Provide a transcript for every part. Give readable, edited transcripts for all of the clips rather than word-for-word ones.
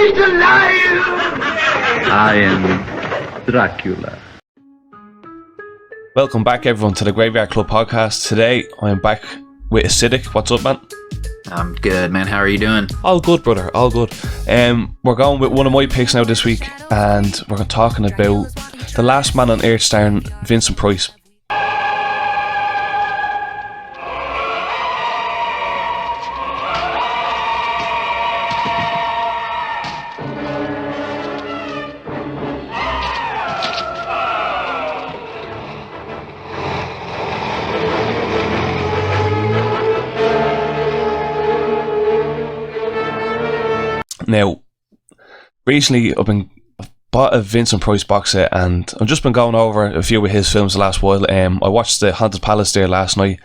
He's alive! I am Dracula. Welcome back, everyone, to the Graveyard Club podcast. Today, I am back with Acidic. What's up, man? I'm good, man. How are you doing? All good, brother. All good. We're going with one of my picks now this week, and we're talking about The Last Man on Earth starring Vincent Price. Now, recently I've bought a Vincent Price box set, and I've just been going over a few of his films the last while. I watched The Haunted Palace there last night,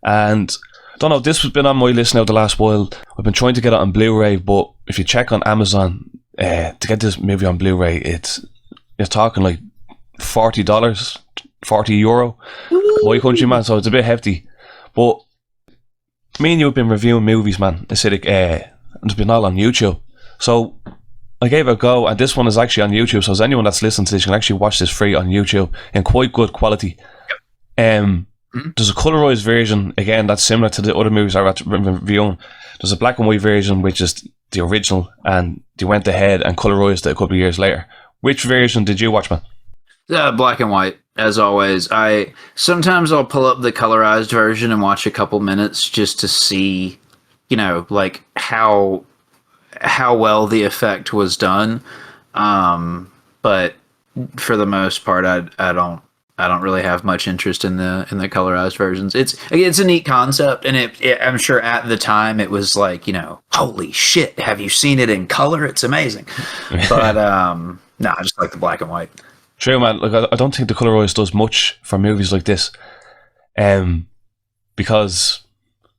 and I don't know, this has been on my list now the last while. I've been trying to get it on Blu-ray, but if you check on Amazon to get this movie on Blu-ray, you're talking like $40, €40 my country, man, so it's a bit hefty. But me and you have been reviewing movies, man, Acidic, and it's been all on YouTube. So I gave it a go, and this one is actually on YouTube, so as anyone that's listening to this, you can actually watch this free on YouTube in quite good quality. There's a colorized version, again, that's similar to the other movies I've been reviewing. There's a black and white version, which is the original, and they went ahead and colorized it a couple of years later. Which version did you watch, man? Black and white, as always. Sometimes I'll pull up the colorized version and watch a couple minutes just to see, like how well the effect was done. But for the most part, I don't really have much interest in the colorized versions. It's a neat concept, and I'm sure at the time it was like, holy shit, have you seen it in color? It's amazing. But no, I just like the black and white. True, man. Like, I don't think the colorized does much for movies like this, because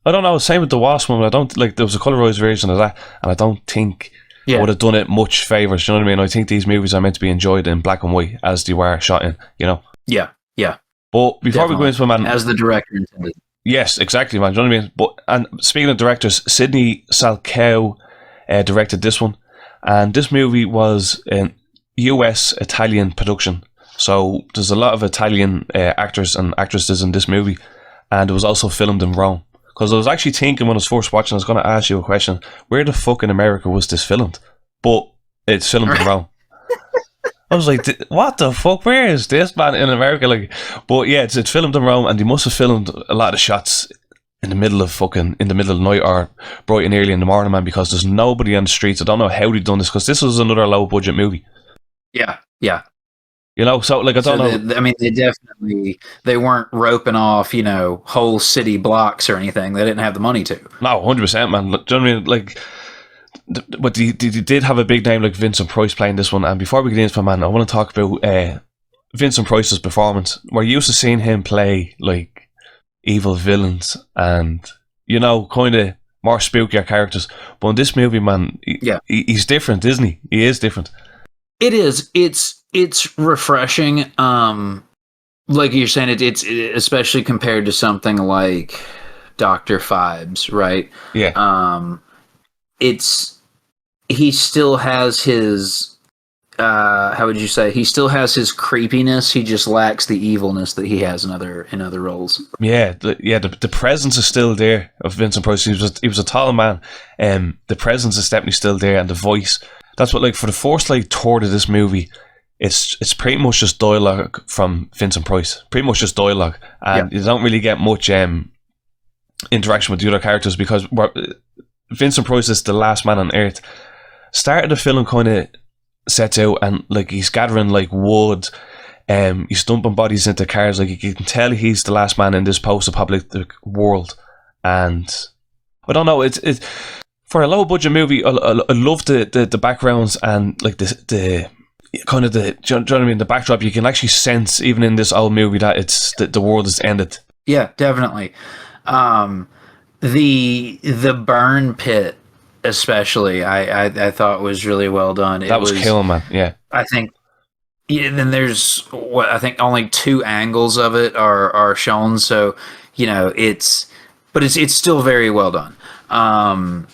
I don't know. Same with the Wasp one. I don't like. There was a colorized version of that, and I don't think I would have done it much favors. You know what I mean? I think these movies are meant to be enjoyed in black and white as they were shot in. Yeah. But before we go into it, man, as the director intended. Yes, exactly, man. Do you know what I mean? But and speaking of directors, Sidney Salcedo directed this one, and this movie was an US-Italian production. So there's a lot of Italian actors and actresses in this movie, and it was also filmed in Rome. Because I was actually thinking when I was first watching, I was going to ask you a question: where the fuck in America was this filmed? But it's filmed in Rome. I was like, what the fuck? Where is this, man, in America? Like, but yeah, it's filmed in Rome, and they must have filmed a lot of the shots in the middle of the night or bright and early in the morning, man, because there's nobody on the streets. I don't know how they've done this, because this was another low budget movie. Yeah. So like, I don't know. They weren't roping off, whole city blocks or anything. They didn't have the money to. No, 100%, man. Do you know what I mean? Like, but they did have a big name like Vincent Price playing this one. And before we get into it, man, I want to talk about Vincent Price's performance. We're used to seeing him play like evil villains and kind of more spookier characters. But in this movie, man, he's different, isn't he? He is different. It is. It's refreshing. Like you're saying, it's especially compared to something like Dr. Phibes, right? Yeah. He still has his how would you say? He still has his creepiness. He just lacks the evilness that he has in other roles. Yeah, the presence is still there of Vincent Price. He was a tall man. The presence is definitely still there, and the voice. That's what, like, for the first third of this movie, it's pretty much just dialogue from Vincent Price. Pretty much just dialogue, and you don't really get much interaction with the other characters, because Vincent Price is the last man on Earth. Start of the film kind of sets out, and like he's gathering like wood, he's dumping bodies into cars. Like, you can tell he's the last man in this post-apocalyptic world, and I don't know. It's for a low budget movie. I love the backgrounds and like the kind of do you know what I mean? The backdrop. You can actually sense even in this old movie that it's the world is ended. Yeah, definitely. The burn pit, especially, I thought was really well done. That was killing, man. Yeah, I think. Yeah, then there's I think only 2 angles of it are shown, so it's still very well done.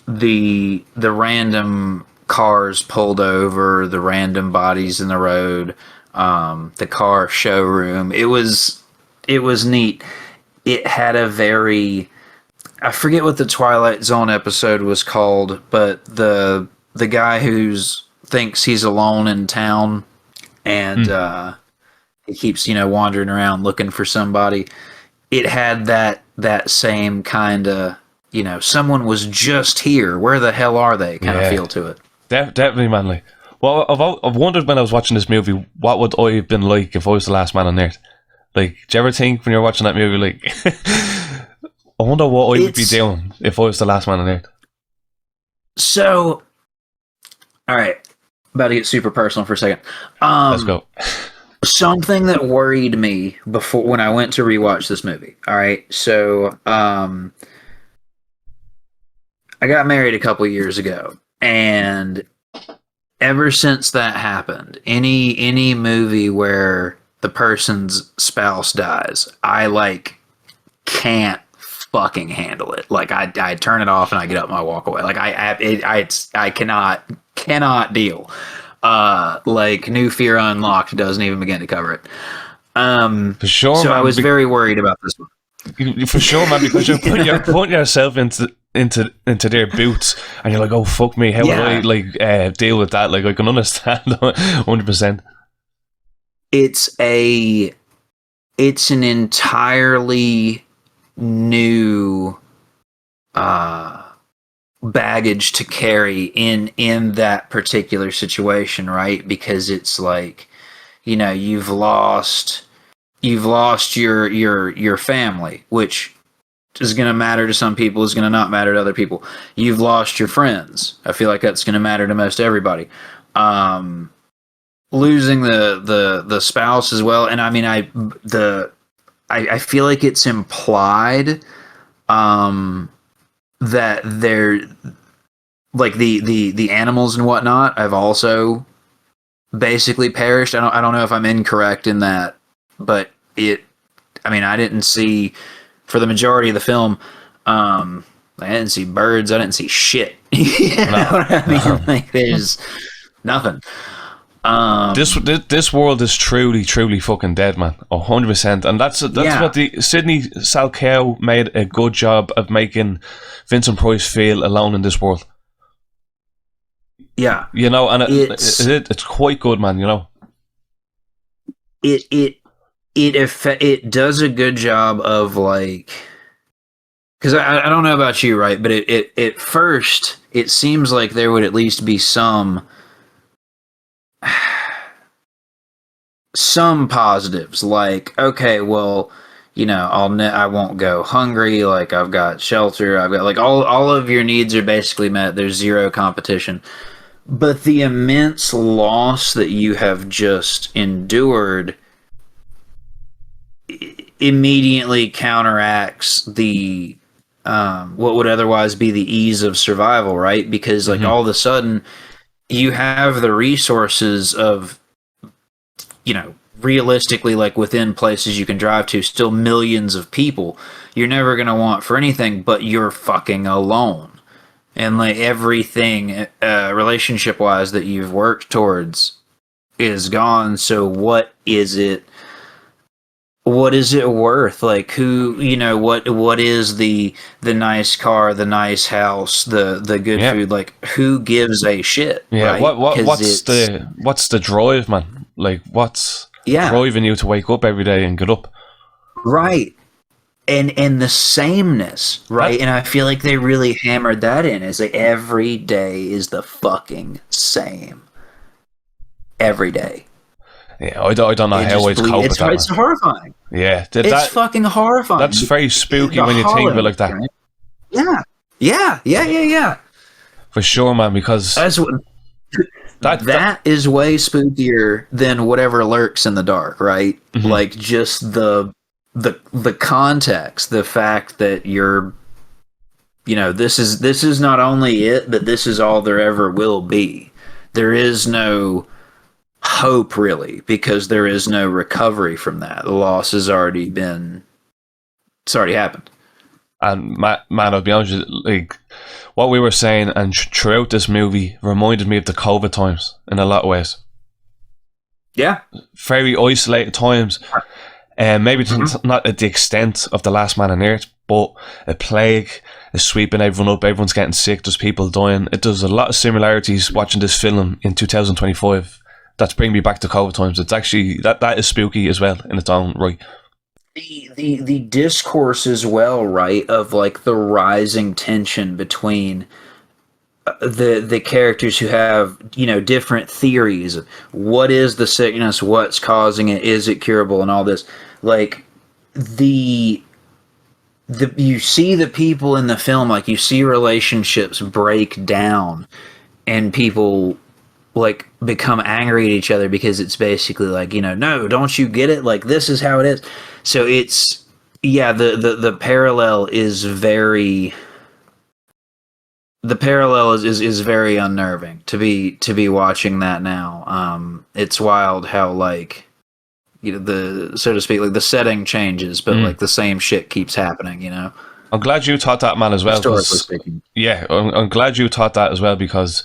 The random cars pulled over, the random bodies in the road, the car showroom. It was neat. It had a very, I forget what the Twilight Zone episode was called, but the guy who's thinks he's alone in town, and he keeps wandering around looking for somebody. It had that same kind of someone was just here. Where the hell are they? Kind of feel to it. Definitely, man. Like, well, I've wondered when I was watching this movie, what would I have been like if I was the last man on Earth? Like, do you ever think when you're watching that movie, like, I wonder what I would be doing if I was the last man on Earth? So, all right, about to get super personal for a second. Let's go. Something that worried me before when I went to rewatch this movie. All right, so I got married a couple years ago, and ever since that happened, any movie where the person's spouse dies, I can't fucking handle it. Like I turn it off and I get up and I walk away. Like I cannot deal. Like New Fear Unlocked doesn't even begin to cover it. For sure. So man, I was very worried about this one. For sure, man, because you're putting yourself into their boots, and you're like, oh fuck me, how would I deal with that? Like I can understand 100%. It's an entirely new baggage to carry in that particular situation, right? Because it's like, you've lost your family, which is going to matter to some people, is going to not matter to other people. You've lost your friends. I feel like that's going to matter to most everybody. Losing the spouse as well, and I mean, I feel like it's implied that they're like the animals and whatnot have also basically perished. I don't know if I'm incorrect in that, but I didn't see, for the majority of the film, I didn't see birds, I didn't see shit. You know what I mean? Like there's nothing. This world is truly fucking dead, man. 100%, and that's what the Sidney Salkow made a good job of making Vincent Price feel alone in this world. Yeah, and it's quite good, man. It does a good job of like, because I don't know about you, right? But it at first it seems like there would at least be some positives, like, okay, well, I won't go hungry, like I've got shelter, I've got like all of your needs are basically met, there's zero competition. But the immense loss that you have just endured immediately counteracts the what would otherwise be the ease of survival, right? Because like all of a sudden you have the resources of, realistically, like within places you can drive to, still millions of people you're never going to want for anything, but you're fucking alone. And like everything relationship wise that you've worked towards is gone. So what is it worth? Like who, what is the nice car, the nice house, the good food? Like who gives a shit? Yeah. Right? What's the drive, man? Like what's driving you to wake up every day and get up? Right. And the sameness, right? And I feel like they really hammered that in. Is like every day is the fucking same. Every day. Yeah, I don't know how I'd cope with that. It's horrifying. Yeah, it's fucking horrifying. That's very spooky when you think of it like that. Right? Yeah. For sure, man. Because that is way spookier than whatever lurks in the dark, right? Mm-hmm. Like just the context, the fact that you're, this is not only it, but this is all there ever will be. There is no hope really, because there is no recovery from that. The loss has already happened. And man, I'll be honest with you, like what we were saying, and throughout this movie, reminded me of the COVID times in a lot of ways. Yeah. Very isolated times. Maybe not at the extent of The Last Man on Earth, but a plague is sweeping everyone up, everyone's getting sick, there's people dying. It does a lot of similarities watching this film in 2025 that's bringing me back to COVID times. It's actually, that is spooky as well in its own right. The discourse as well, right, of like the rising tension between the characters who have, you know, different theories. What is the sickness? What's causing it? Is it curable? And all this, like the you see the people in the film, like you see relationships break down, and people like become angry at each other because it's basically like, you know, no, don't you get it? Like, this is how it is. So it's, yeah, the parallel is very, the parallel is very unnerving to be watching that now. It's wild how, like, you know, the, so to speak, like the setting changes, but like the same shit keeps happening, you know? I'm glad you taught that, man, as well. Historically speaking. Yeah, I'm glad you taught that as well, because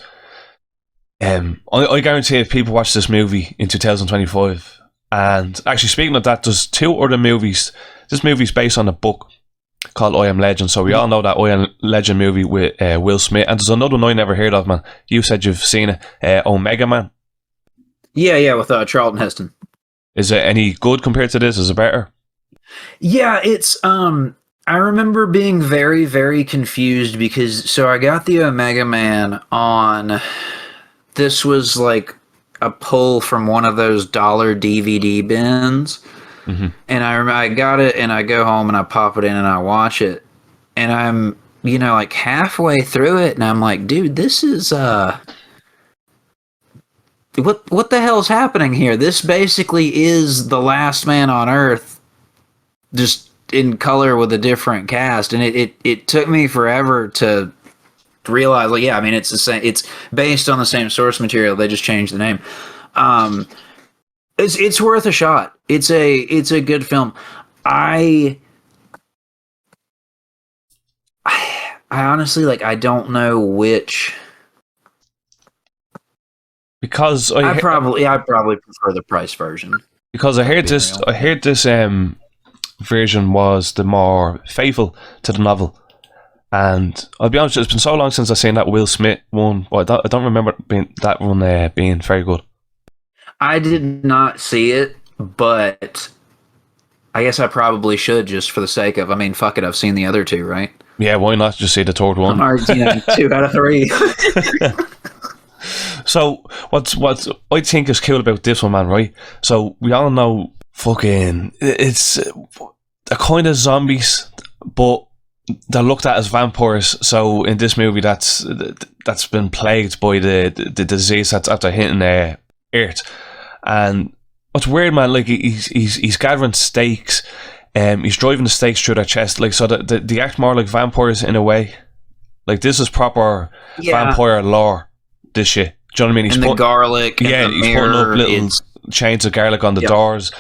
I guarantee if people watch this movie in 2025, and actually speaking of that, there's two other movies. This movie's based on a book called I Am Legend, so we all know that I Am Legend movie with Will Smith, and there's another one I never heard of, man. You said you've seen it, Omega Man. Yeah, with Charlton Heston. Is it any good compared to this? Is it better? Yeah, it's I remember being very, very confused because, so I got the Omega Man on, this was like a pull from one of those dollar DVD bins. Mm-hmm. And I remember I got it, and I go home and I pop it in and I watch it, and I'm, you know, like halfway through it, and I'm like, dude, this is what the hell's happening here? This basically is The Last Man on Earth, just in color with a different cast, and it took me forever to realize, like, yeah, I mean, it's the same. It's based on the same source material. They just changed the name. It's worth a shot. It's a good film. I honestly, like, I don't know which, because I probably prefer the Price version, because I heard this version was the more faithful to the novel. And I'll be honest, it's been so long since I've seen that Will Smith one. Well, I don't remember that one being very good. I did not see it, but I guess I probably should, just for the sake of, I mean, fuck it, I've seen the other two, right? Yeah, why not just see the third one? You know, 2 out of 3. So, what I think is cool about this one, man, right? So, we all know fucking, it's a kind of zombies, but they're looked at as vampires. So in this movie, that's been plagued by the disease that's after hitting Earth. And what's weird, man, like he's gathering stakes, he's driving the stakes through their chest, like, so that they act more like vampires in a way. Like, this is proper vampire lore. This shit, do you know what I mean? He's putting the garlic. Yeah, and the he's putting up little chains of garlic on the doors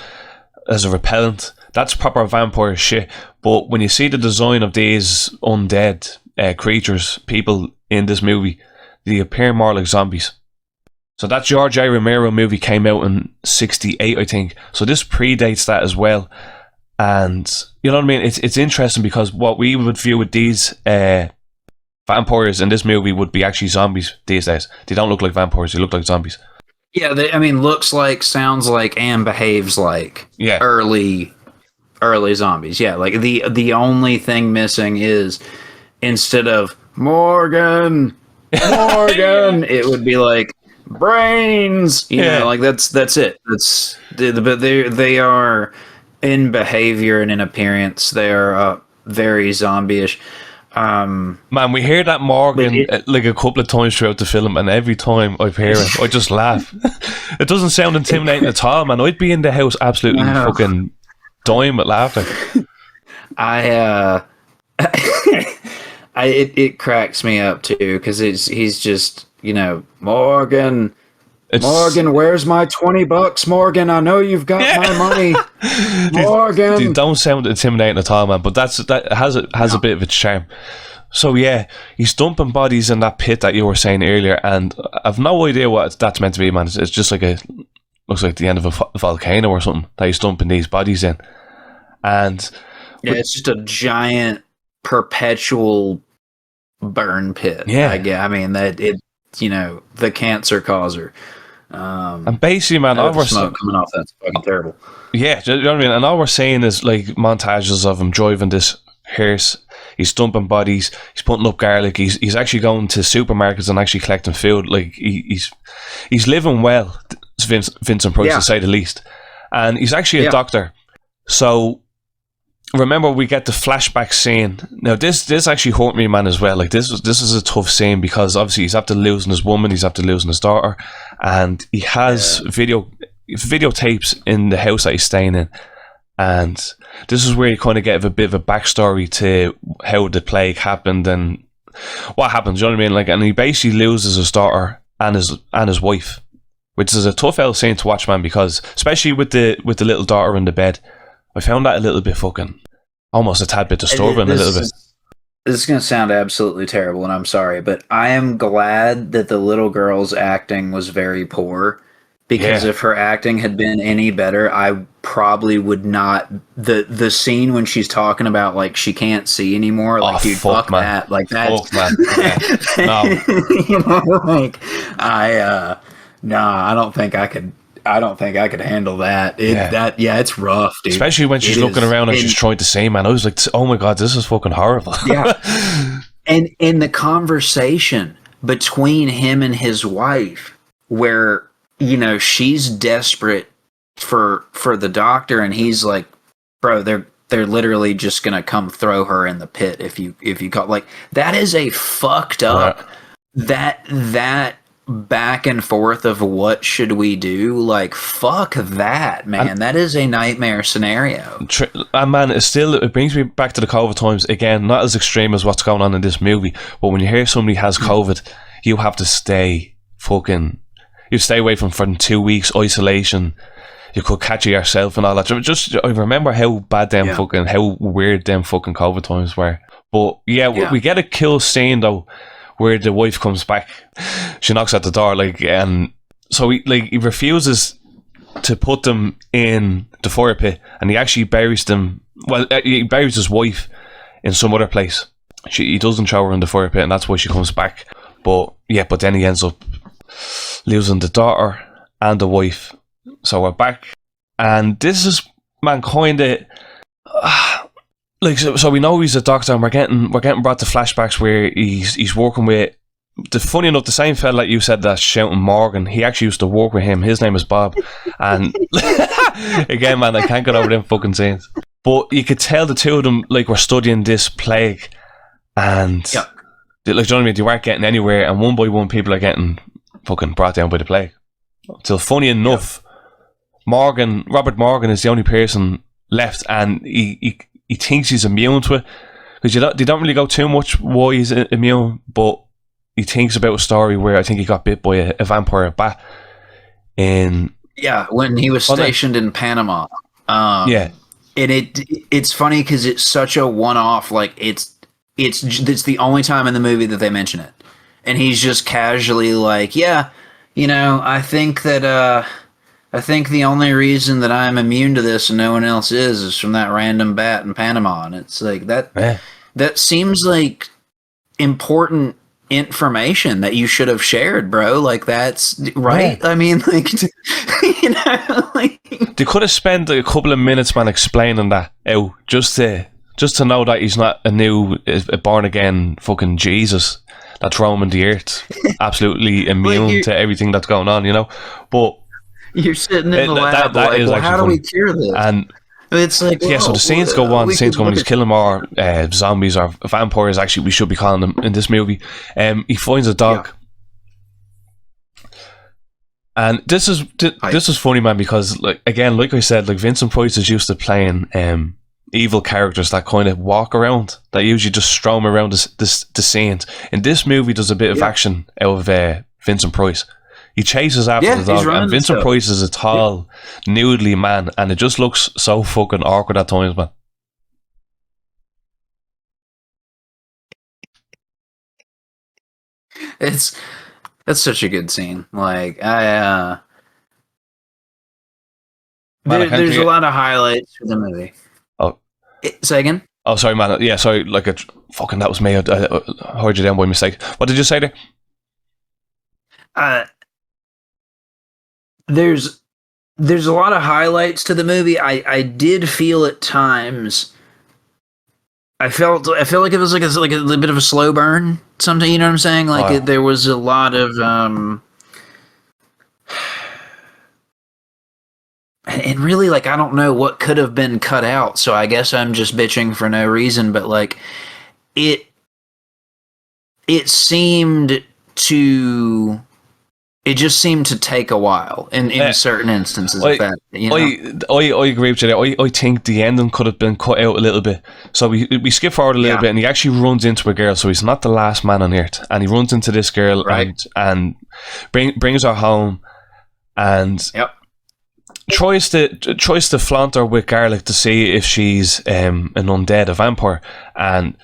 as a repellent. That's proper vampire shit. But when you see the design of these undead creatures, people in this movie, they appear more like zombies. So that George A. Romero movie came out in 1968, I think. So this predates that as well. And, you know what I mean? It's interesting because what we would view with these vampires in this movie would be actually zombies these days. They don't look like vampires, they look like zombies. Yeah, looks like, sounds like, and behaves like early zombies. Yeah, like the only thing missing is, instead of Morgan, it would be like brains. You know, like that's it. But they are, in behavior and in appearance, they are very zombie-ish. Man, we hear that Morgan like a couple of times throughout the film, and every time I hear it, I just laugh. It doesn't sound intimidating at all, man. I'd be in the house absolutely fucking dying with laughter. It cracks me up too, because he's just, you know, Morgan, where's my $20, Morgan? I know you've got my money, Morgan. They don't sound intimidating at all, man. But that has a bit of its charm. So yeah, he's dumping bodies in that pit that you were saying earlier, and I've no idea what that's meant to be, man. It's just like looks like the end of a volcano or something that he's dumping these bodies in. And yeah, it's just a giant perpetual burn pit. Yeah. I mean that it, the cancer causer. And basically, man, all all we're smoke coming off that's fucking terrible. Yeah, you know what I mean? And all we're saying is like montages of him driving this hearse. He's dumping bodies. He's putting up garlic. He's actually going to supermarkets and actually collecting food. Like he's living well, Vincent Price, to say the least. And he's actually a doctor. So remember, we get the flashback scene. Now this actually hurt me, man, as well. Like this is a tough scene because obviously he's after losing his woman, he's after losing his daughter, and he has videotapes in the house that he's staying in. And this is where you kind of get a bit of a backstory to how the plague happened and what happens. You know what I mean? Like, and he basically loses his daughter and his wife, which is a tough L scene to watch, man. Because especially with the little daughter in the bed, I found that a little bit fucking, almost a tad bit disturbing. A little bit. This is going to sound absolutely terrible, and I'm sorry, but I am glad that the little girl's acting was very poor. Because if her acting had been any better, I probably would not. The scene when she's talking about like she can't see anymore, like dude, fuck man. that, like that. Fuck, man. No, like I don't think I could. I don't think I could handle that. It's rough, dude. Especially when she's looking around and she's trying to say, man, I was like, oh my god, this is fucking horrible. Yeah, and in the conversation between him and his wife, where she's desperate for the doctor, and he's like, bro, they're literally just gonna come throw her in the pit if you call. Like, that is a fucked up that back and forth of what should we do. Like, fuck that, man. That is a nightmare scenario. And man, it brings me back to the COVID times again. Not as extreme as what's going on in this movie, but when you hear somebody has COVID, you have to stay you stay away from 2 weeks isolation. You could catch it yourself and all that. Just I remember how bad how weird them fucking COVID times were. But we get a cool scene though, where the wife comes back. She knocks at the door, and so he refuses to put them in the fire pit, and he actually buries them. Well, he buries his wife in some other place. He doesn't throw her in the fire pit, and that's why she comes back. But then he ends up losing the daughter and the wife. So we're back, and this is, man, kind of so we know he's a doctor, and we're getting brought to flashbacks where he's working with funny enough, the same fella that you said that's shouting Morgan. He actually used to work with him. His name is Bob, and again, man, I can't get over them fucking scenes. But you could tell the two of them were studying this plague, and do you know what I mean? They weren't getting anywhere, and one by one, people are getting fucking brought down by the plague. Till, funny enough, Robert Morgan is the only person left, and he thinks he's immune to it, because they don't really go too much why he's immune, but he thinks about a story where I think he got bit by a vampire bat when he was stationed in Panama. And it's funny because it's such a one-off. Like, it's the only time in the movie that they mention it, and he's just casually like, I think that I think the only reason that I'm immune to this and no one else is from that random bat in Panama. And it's like that seems like important information that you should have shared, bro. Like, that's right. I mean, they could have spent a couple of minutes, man, explaining that out, just to know that he's not a born again fucking Jesus that's roaming the earth, absolutely immune to everything that's going on, But you're sitting in the lab, how do we cure this? And it's like, so the scenes go on. The scenes go on. He's killing more zombies or vampires. Actually, we should be calling them in this movie. He finds a dog, and this is funny, man, because like I said, Vincent Price is used to playing evil characters that kind of walk around, that usually just stroam around the scenes. In this movie, there's a bit of action out of Vincent Price. He chases after the dog, and Vincent Price is a tall, noodly man, and it just looks so fucking awkward at times, man. It's that's such a good scene. Like I Man, I can't there's do a it. lot of highlights for the movie. Oh, Say again. oh, sorry, man. Yeah, sorry. Like, fucking, that was me. I heard you down by mistake. What did you say there? Uh, there's a lot of highlights to the movie. I did feel at times. I felt like it was like a little bit of a slow burn. Something, you know what I'm saying? Like Oh, there was a lot of and really, like, I don't know what could have been cut out. So I guess I'm just bitching for no reason. But like it it seemed to it just seemed to take a while in certain instances of that, you know. I agree with you there. I think the ending could have been cut out a little bit. So we skip forward a little bit, and he actually runs into a girl. So he's not the last man on earth, and he runs into this girl, Right. and brings her home, and Yep. tries to flaunt her with garlic to see if she's an undead, a vampire, and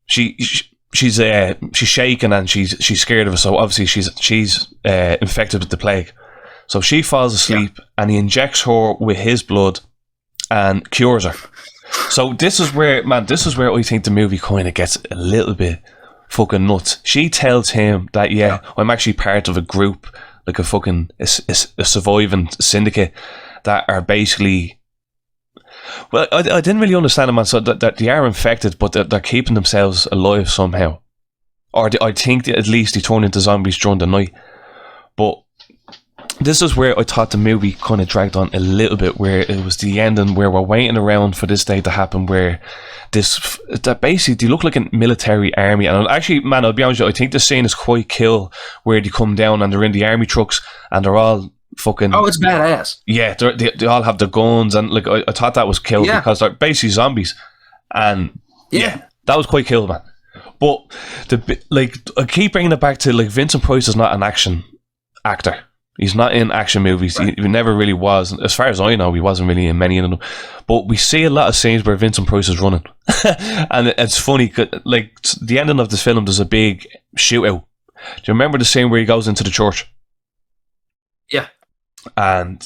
she's shaking and she's scared of it. So obviously she's infected with the plague. So she falls asleep, and he injects her with his blood and cures her. So this is where I think the movie kind of gets a little bit fucking nuts. She tells him that I'm actually part of a group, like a fucking a surviving syndicate that are basically. Well, I didn't really understand it, man. So that they are infected, but they're keeping themselves alive somehow. Or I think that at least they turn into zombies during the night. But this is where I thought the movie kind of dragged on a little bit, where it was the ending where we're waiting around for this day to happen, where that basically they look like a military army. And actually, man, I'll be honest with you, I think the scene is quite cool, where they come down and they're in the army trucks and they're all fucking... Oh, it's badass. Yeah, they all have their guns, and like I thought that was cool because they're basically zombies, and that was quite cool, man. But I keep bringing it back to, like, Vincent Price is not an action actor. He's not in action movies. Right. He never really was. As far as I know, he wasn't really in many of them. But we see a lot of scenes where Vincent Price is running, and it's funny. Like, the ending of this film, there's a big shootout. Do you remember the scene where he goes into the church? Yeah. And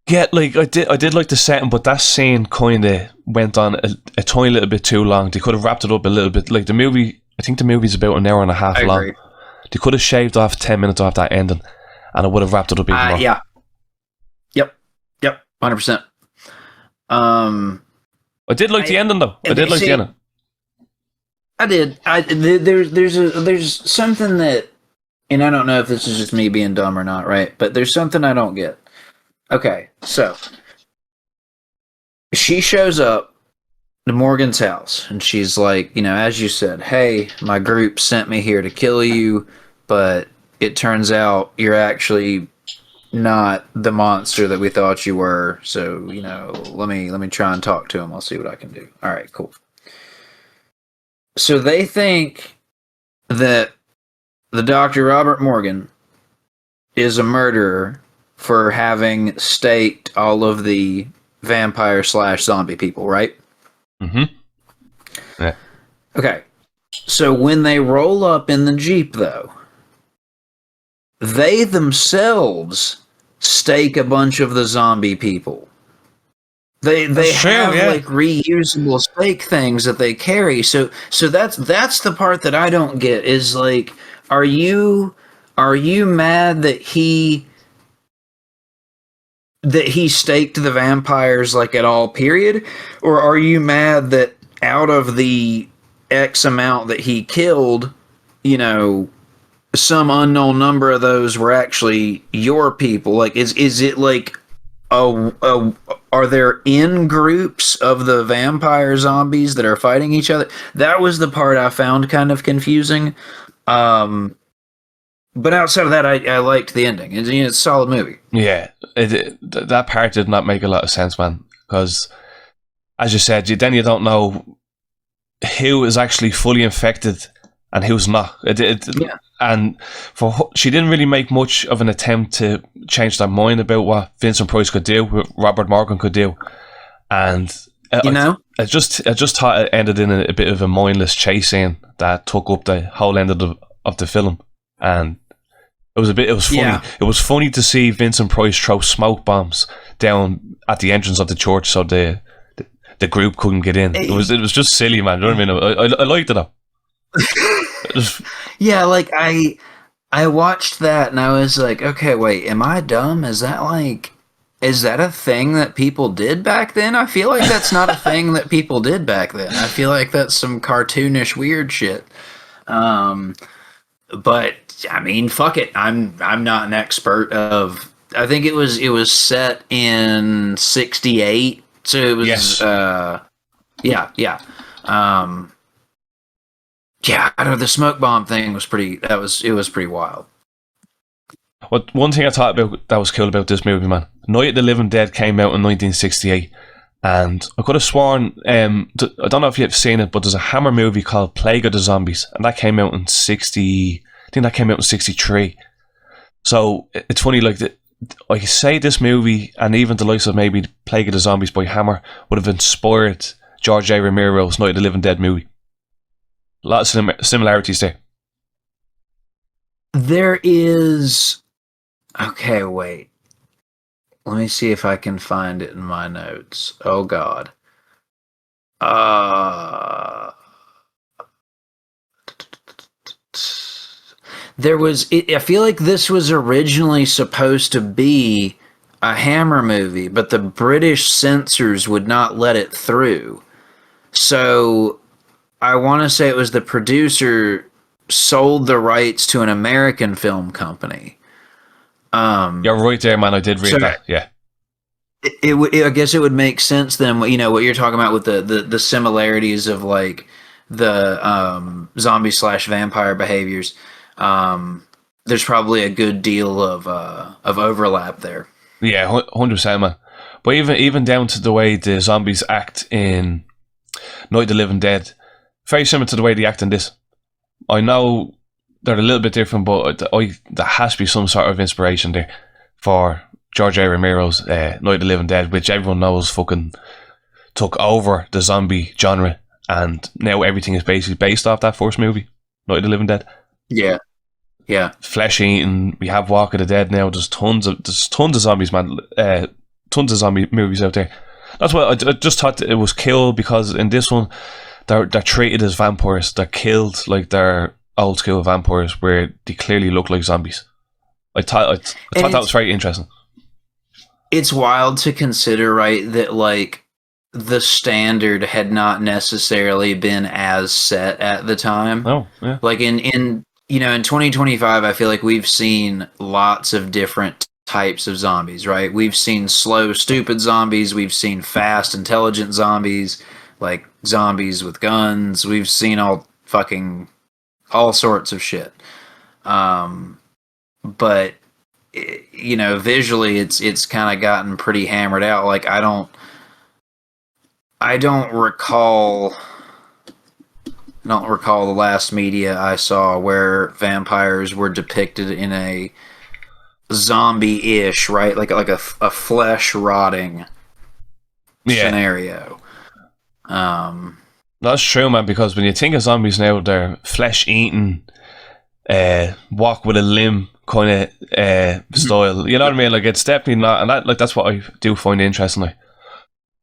yeah, like I did like the setting, but that scene kind of went on a tiny little bit too long. They could have wrapped it up a little bit. Like, I think the movie's about an hour and a half long. Agree. They could have shaved off 10 minutes off that ending, and it would have wrapped it up even more. Yeah. Yep. 100%. I did like the ending though. I did like the ending. I did. There's something that, and I don't know if this is just me being dumb or not, right? But there's something I don't get. Okay, so she shows up to Morgan's house, and she's like, you know, as you said, hey, my group sent me here to kill you, but it turns out you're actually not the monster that we thought you were. So, you know, let me try and talk to him. I'll see what I can do. All right, cool. So they think that the Dr. Robert Morgan is a murderer for having staked all of the vampire / zombie people, right? Mm-hmm. Yeah. Okay. So when they roll up in the Jeep, though, they themselves stake a bunch of the zombie people. They have like reusable stake things that they carry. So that's the part that I don't get, is like, are you mad that he staked the vampires, like, at all, period? Or are you mad that out of the X amount that he killed, you know, some unknown number of those were actually your people? Like, is it like are there in groups of the vampire zombies that are fighting each other? That was the part I found kind of confusing. But outside of that, I liked the ending. It's a solid movie. Yeah, that part did not make a lot of sense, man. Because, as you said, then you don't know who is actually fully infected and who's not. And she didn't really make much of an attempt to change their mind about what Vincent Price could do, what Robert Morgan could do. And I just thought it ended in a bit of a mindless chase scene that took up the whole end of of the film, and it was funny. Yeah. It was funny to see Vincent Price throw smoke bombs down at the entrance of the church so the group couldn't get in. It was just silly, man. You know what I mean? I liked it though. Yeah, like I watched that and I was like, okay, wait, am I dumb? Is that a thing that people did back then? I feel like that's not a thing that people did back then. I feel like that's some cartoonish weird shit. But I mean, fuck it. I'm not an expert of. I think it was set in '68, so it was. Yes. Yeah. Yeah, I don't know. The smoke bomb thing was pretty. It was pretty wild. What one thing I thought about that was cool about this movie, man. Night of the Living Dead came out in 1968, and I could have sworn. I don't know if you've seen it, but there's a Hammer movie called Plague of the Zombies, and that came out in 60. I think that came out in 63. So it's funny, like I say this movie, and even the likes of maybe Plague of the Zombies by Hammer would have inspired George A. Romero's Night of the Living Dead movie. A lot of similarities there. There is. Okay, wait. Let me see if I can find it in my notes. Oh God. There was. I feel like this was originally supposed to be a Hammer movie, but the British censors would not let it through. So I want to say it was the producer sold the rights to an American film company. You're right there, man. I did read that. Yeah. I guess it would make sense then. You know what you're talking about with the similarities of like the zombie / vampire behaviors. There's probably a good deal of overlap there. Yeah, 100%, man. But even down to the way the zombies act in Night of the Living Dead, very similar to the way they act in this. I know they're a little bit different, but there has to be some sort of inspiration there for George A. Romero's Night of the Living Dead, which everyone knows fucking took over the zombie genre, and now everything is basically based off that first movie, Night of the Living Dead. Yeah. Flesh eating. We have Walk of the Dead now. There's tons of zombies, man. Tons of zombie movies out there. That's why I just thought it was cool, because in this one they're treated as vampires. They're killed like they're old school vampires, where they clearly look like zombies. I thought that was very interesting. It's wild to consider, right, that like the standard had not necessarily been as set at the time. Oh, yeah. Like in 2025, I feel like we've seen lots of different types of zombies, right? We've seen slow, stupid zombies. We've seen fast, intelligent zombies, like zombies with guns. We've seen all sorts of shit. But visually, it's kind of gotten pretty hammered out. Like I don't recall the last media I saw where vampires were depicted in a zombie-ish, right? Like a flesh rotting scenario. That's true, man, because when you think of zombies now, they're flesh eating, walk with a limb kind of style. You know what I mean? Like it's definitely not, and that's what I do find interesting. Like.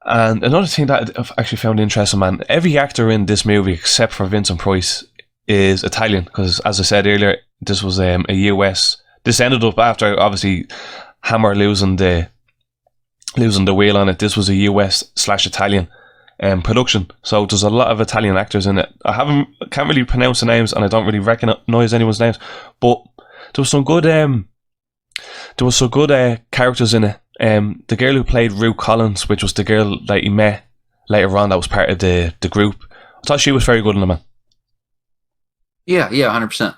And another thing that I've actually found interesting, man, every actor in this movie except for Vincent Price is Italian, because as I said earlier, this was a US. This ended up after obviously Hammer losing the wheel on it. This was a US / Italian production, so there's a lot of Italian actors in it. I can't really pronounce the names, and I don't really recognize anyone's names, but there was some good characters in it. The girl who played Ruth Collins, which was the girl that he met later on, that was part of the group. I thought she was very good in it, man. Yeah, 100%.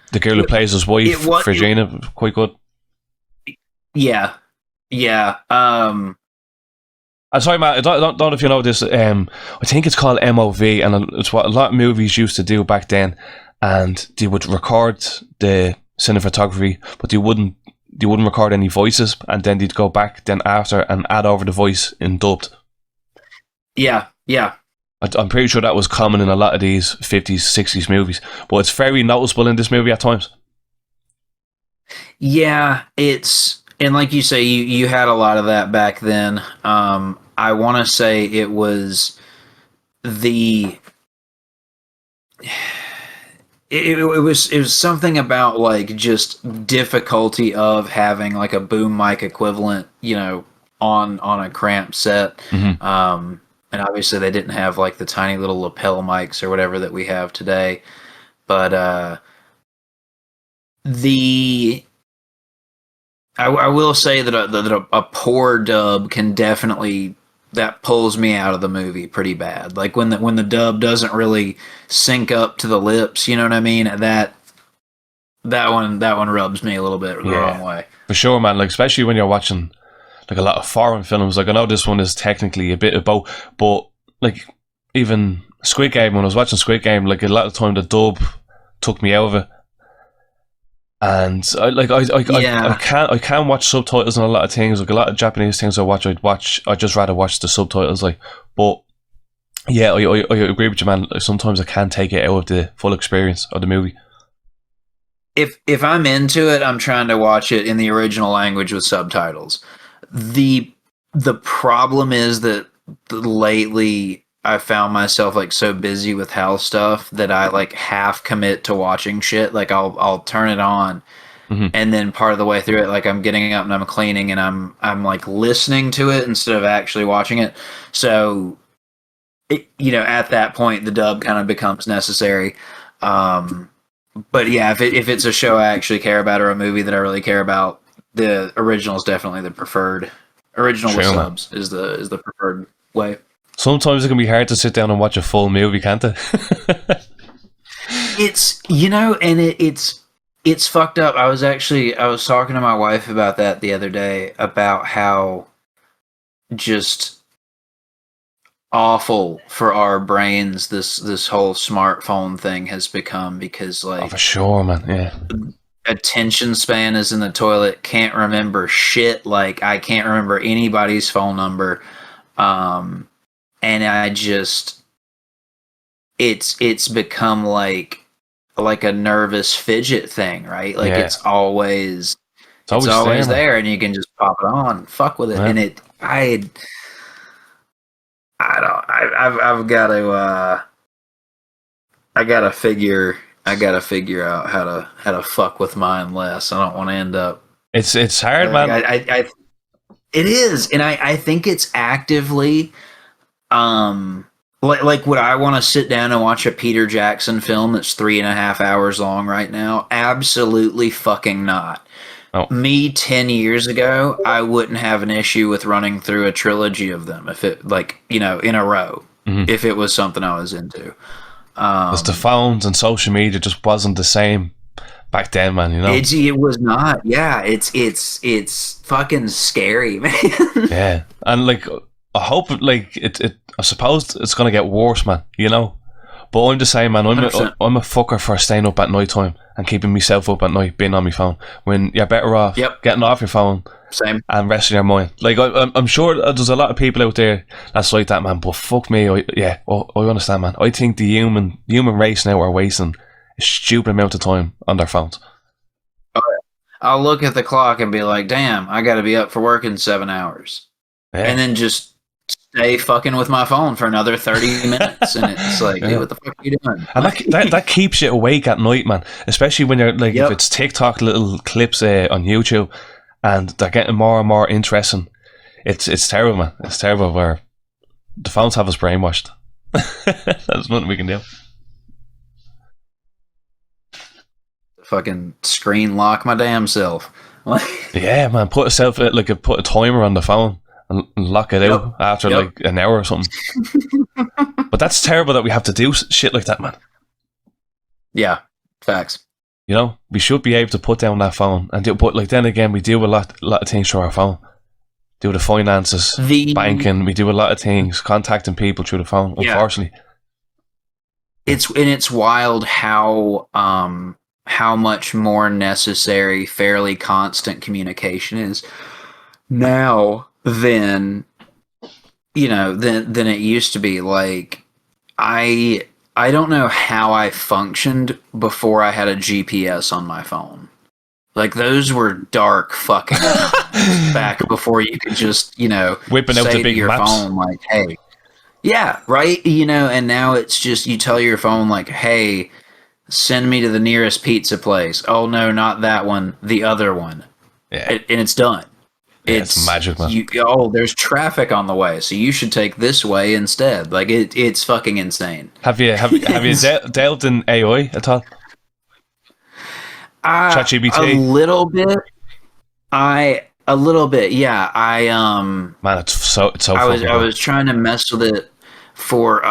The girl who plays his wife, Virginia, quite good. Yeah. I'm sorry, Matt. I don't know if you know this. I think it's called MOV, and it's what a lot of movies used to do back then. And they would record the cinematography, but they wouldn't record any voices, and then they'd go back then after and add over the voice in dubbed. Yeah. I'm pretty sure that was common in a lot of these 50s, 60s movies, but it's very noticeable in this movie at times. Yeah, and like you say, you had a lot of that back then. I want to say it was the it was something about like just difficulty of having like a boom mic equivalent, on a cramped set. And obviously they didn't have like the tiny little lapel mics or whatever that we have today. But the I will say that a poor dub can definitely, that pulls me out of the movie pretty bad. Like when the dub doesn't really sync up to the lips, you know what I mean? That one rubs me a little bit the wrong way. For sure, man. Like especially when you're watching like a lot of foreign films. Like I know this one is technically a bit of both, but like even Squid Game, when I was watching Squid Game, like a lot of the time the dub took me out of it. And I can't watch subtitles on a lot of things. Like a lot of Japanese things I'd just rather watch the subtitles. Like, but yeah, I agree with you, man. Sometimes I can't take it out of the full experience of the movie. If I'm into it, I'm trying to watch it in the original language with subtitles. The problem is that lately I found myself like so busy with health stuff that I like half commit to watching shit. Like I'll turn it on, and then part of the way through it, like I'm getting up and I'm cleaning and I'm like listening to it instead of actually watching it. So, at that point, the dub kind of becomes necessary. But yeah, if it's a show I actually care about or a movie that I really care about, the original is definitely the preferred. Original with subs is the preferred way. Sometimes it can be hard to sit down and watch a full movie, can't it? It's it's fucked up. I was talking to my wife about that the other day, about how just awful for our brains this whole smartphone thing has become, because like for sure, man. Yeah. Attention span is in the toilet. Can't remember shit. Like I can't remember anybody's phone number. And I just, it's become like a nervous fidget thing, right? Like it's always there, and you can just pop it on, fuck with it, and I've got to I gotta figure out how to fuck with mine less. I don't want to end up. It's hard, man. It is, and I think it's actively. Like would I want to sit down and watch a Peter Jackson film that's 3.5 hours long right now? Absolutely fucking not. Oh. Me 10 years ago, I wouldn't have an issue with running through a trilogy of them if it, like, in a row, if it was something I was into. Because the phones and social media just wasn't the same back then, man. It was not. Yeah, it's fucking scary, man. Yeah, and like I hope like I suppose it's gonna get worse, man. But I'm just saying, man. I'm a fucker for staying up at night time and keeping myself up at night, being on my phone. When you're better off getting off your phone, and resting your mind. Like I'm sure there's a lot of people out there that's like that, man. But fuck me, I understand, man. I think the human race now are wasting a stupid amount of time on their phones. I'll look at the clock and be like, damn, I got to be up for work in 7 hours, and then just stay fucking with my phone for another 30 minutes, and it's like, hey, what the fuck are you doing? And that keeps you awake at night, man. Especially when you're like, if it's TikTok little clips on YouTube, and they're getting more and more interesting. It's terrible, man. It's terrible where the phones have us brainwashed. There's nothing we can do. Fucking screen lock my damn self. Yeah, man. Put a timer on the phone and lock it out after like an hour or something. But that's terrible that we have to do shit like that, man. Yeah, facts. We should be able to put down that phone and do. But like then again, we do a lot of things through our phone. Do the finances, banking. We do a lot of things, contacting people through the phone. Unfortunately, it's wild how much more necessary fairly constant communication is now than it used to be. Like I don't know how I functioned before I had a GPS on my phone. Like those were dark fucking times back before you could just, Whipping out say the to big your maps. phone like, "Hey, yeah, right," and now it's just you tell your phone like, "Hey, send me to the nearest pizza place." Oh no, not that one, the other one. Yeah, And it's done. yeah, it's magic, man. There's traffic on the way, so you should take this way instead. Like it's fucking insane. Have you delved in AI at all? A ChatGPT? little bit. A little bit, yeah. Man, it's so I fucking good. was trying to mess with it for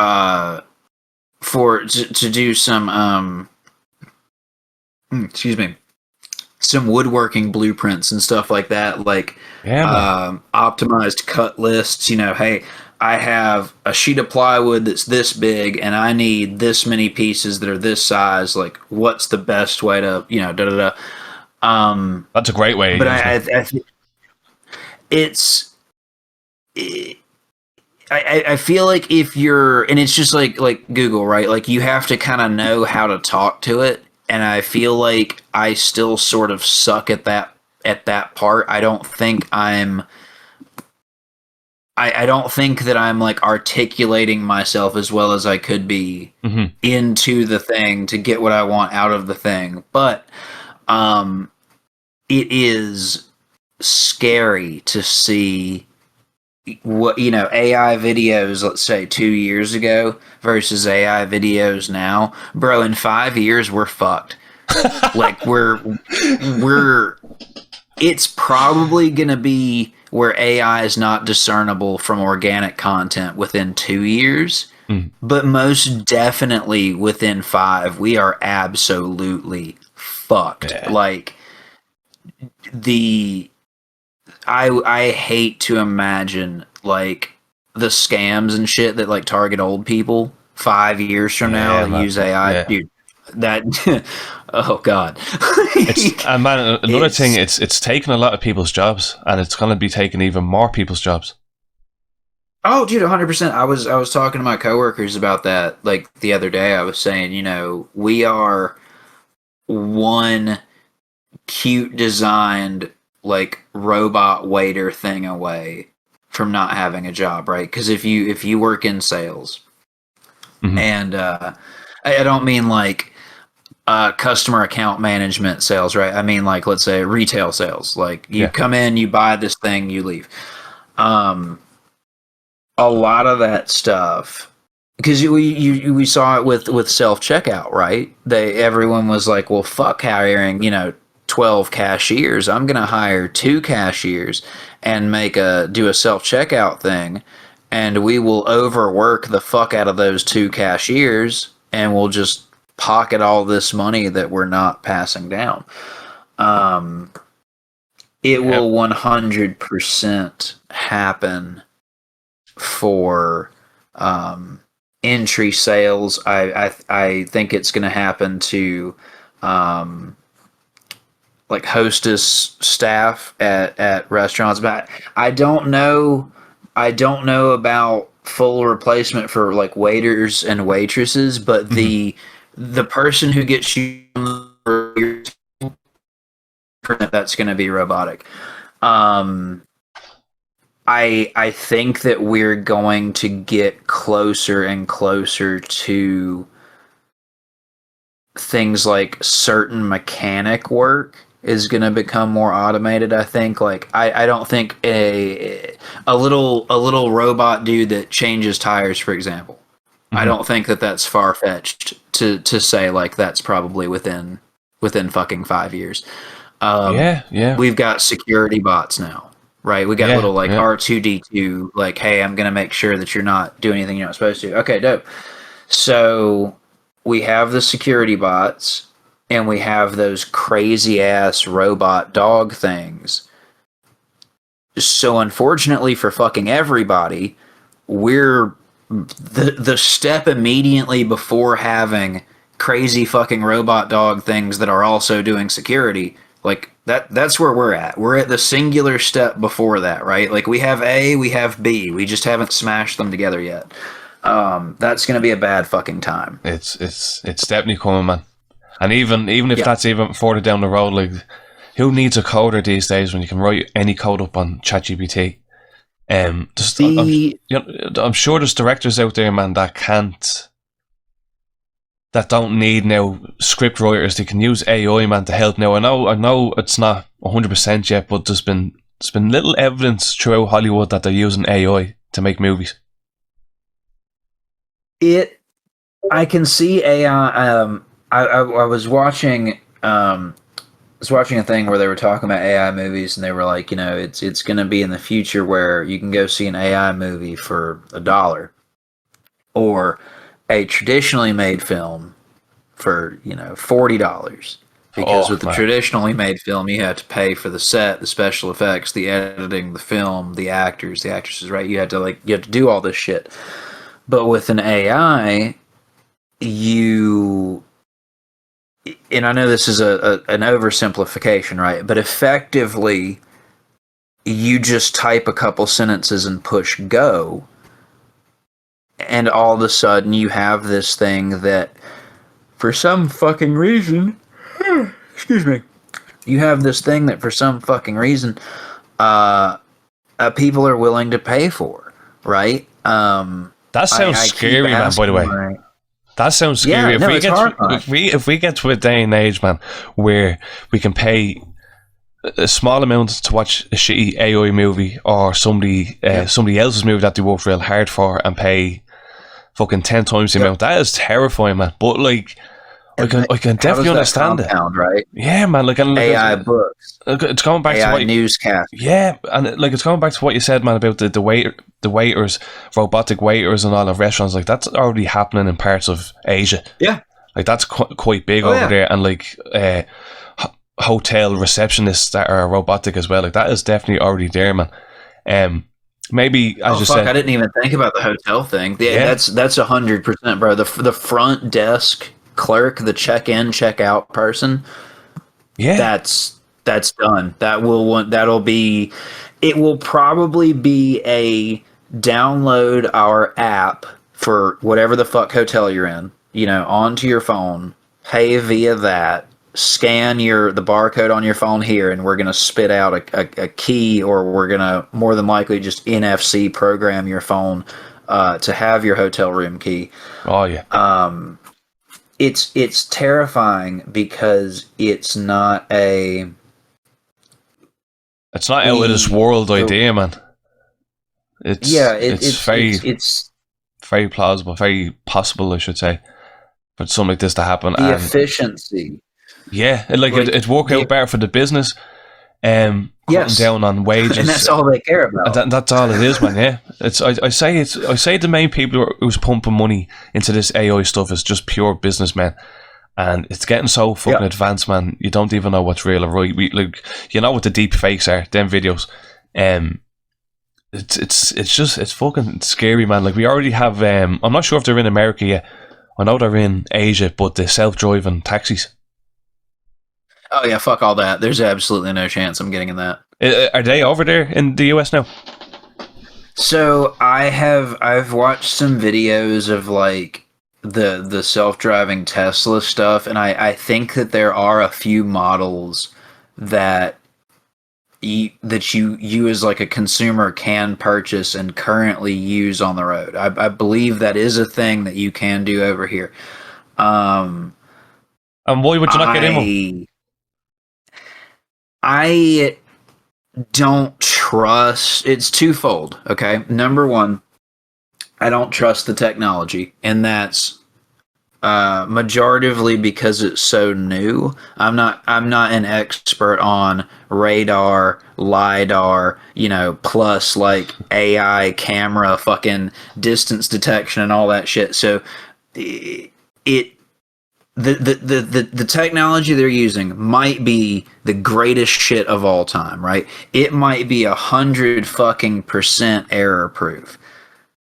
to do some excuse me, some woodworking blueprints and stuff like that, like Yeah, man. optimized cut lists. Hey, I have a sheet of plywood that's this big, and I need this many pieces that are this size. Like, what's the best way to da da da. That's a great way of But using it. I think it's. I feel like if you're, and it's just like Google, right? Like you have to kind of know how to talk to it, and I feel like I still sort of suck at that part. I don't think that I'm like articulating myself as well as I could be into the thing to get what I want out of the thing. But it is scary to see what AI videos, let's say 2 years ago versus AI videos now. Bro, in 5 years we're fucked. Like we're it's probably gonna be where AI is not discernible from organic content within 2 years, but most definitely within 5 we are absolutely fucked. Yeah. Like I hate to imagine like the scams and shit that like target old people 5 years from now that man. use AI. Yeah. Dude, that oh god. And man, another thing, it's taken a lot of people's jobs, and it's going to be taking even more people's jobs. Oh, dude, 100%. I was talking to my coworkers about that like the other day. I was saying, we are one cute designed like robot waiter thing away from not having a job, right? Because if you work in sales, and I don't mean like customer account management sales, right? I mean like let's say retail sales. Like you come in, you buy this thing, you leave. A lot of that stuff, because we saw it with self checkout, right? Everyone was like, well, fuck hiring 12 cashiers. I'm gonna hire 2 cashiers and do a self checkout thing, and we will overwork the fuck out of those 2 cashiers, and we'll just pocket all this money that we're not passing down. It will 100% happen for entry sales. I think it's going to happen to like hostess staff at restaurants, but I don't know about full replacement for like waiters and waitresses, but the person who gets you that's going to be robotic. I think that we're going to get closer and closer to things like certain mechanic work is going to become more automated. I think like I don't think a little robot dude that changes tires, for example. I don't think that that's far fetched to say like that's probably within fucking 5 years. We've got security bots now, right? We got little like R2D2, like, hey, I'm gonna make sure that you're not doing anything you're not supposed to. Okay, dope. So we have the security bots, and we have those crazy ass robot dog things. So unfortunately for fucking everybody, we're the step immediately before having crazy fucking robot dog things that are also doing security. Like that's where we're at. We're at the singular step before that, right? Like we have A, we have B. We just haven't smashed them together yet. That's going to be a bad fucking time. It's definitely coming, man. And even if that's even further down the road, like, who needs a coder these days when you can write any code up on ChatGPT? I'm sure there's directors out there, man, that don't need now script writers. They can use AI, man, to help now. I know it's not 100% yet, but there's been little evidence throughout Hollywood that they're using AI to make movies. I can see AI. I was watching a thing where they were talking about AI movies, and they were like, it's going to be in the future where you can go see an AI movie for $1, or a traditionally made film for $40. Because with the traditionally made film, you have to pay for the set, the special effects, the editing, the film, the actors, the actresses, right? You have to do all this shit. But with an AI, and I know this is an oversimplification, right? But effectively, you just type a couple sentences and push go, and all of a sudden you have this thing that, for some fucking reason, excuse me, you have this thing that for some fucking reason, people are willing to pay for, right? That sounds scary, man, by the way. That sounds scary. If we get to a day and age, man, where we can pay a small amount to watch a shitty AI movie or somebody else's movie that they worked real hard for, and pay fucking 10 times the amount, that is terrifying, man. But like, I can definitely understand it, right? Yeah, man. Like AI books, it's going back AI to what newscast. Yeah, and like, it's going back to what you said, man, about the waiters, robotic waiters, and all of restaurants. Like, that's already happening in parts of Asia. Yeah, like, that's quite big over there, and like hotel receptionists that are robotic as well. Like, that is definitely already there, man. Maybe as you said, I didn't even think about the hotel thing. That's 100%, bro. The front desk clerk, the check-in, check-out person. Yeah, that's done. It will probably be a download our app for whatever the fuck hotel you're in, onto your phone, pay via that, scan the barcode on your phone here, and we're going to spit out a key, or we're going to more than likely just NFC program your phone to have your hotel room key. Oh, yeah. It's terrifying because it's not out of this world idea, man. It's very plausible, very possible, I should say, for something like this to happen. The efficiency. Yeah, it work out better for the business. Cutting down on wages, and that's all they care about. And that's all it is, man. Yeah, I say the main people who's pumping money into this AI stuff is just pure businessmen, and it's getting so fucking advanced, man. You don't even know what's real or right. What the deep fakes are, them videos. It's fucking scary, man. Like, we already have. I'm not sure if they're in America yet. I know they're in Asia, but the self-driving taxis. Oh yeah, fuck all that. There's absolutely no chance I'm getting in that. Are they over there in the US now? So I've watched some videos of like the self-driving Tesla stuff, and I think that there are a few models that you as like a consumer can purchase and currently use on the road. I believe that is a thing that you can do over here. And why would you not get in one? I don't trust. It's twofold. Okay, number one, I don't trust the technology, and that's majoritively because it's so new. I'm not an expert on radar, LiDAR, plus like AI camera, fucking distance detection and all that shit. So the technology they're using might be the greatest shit of all time, right? It might be 100% error proof.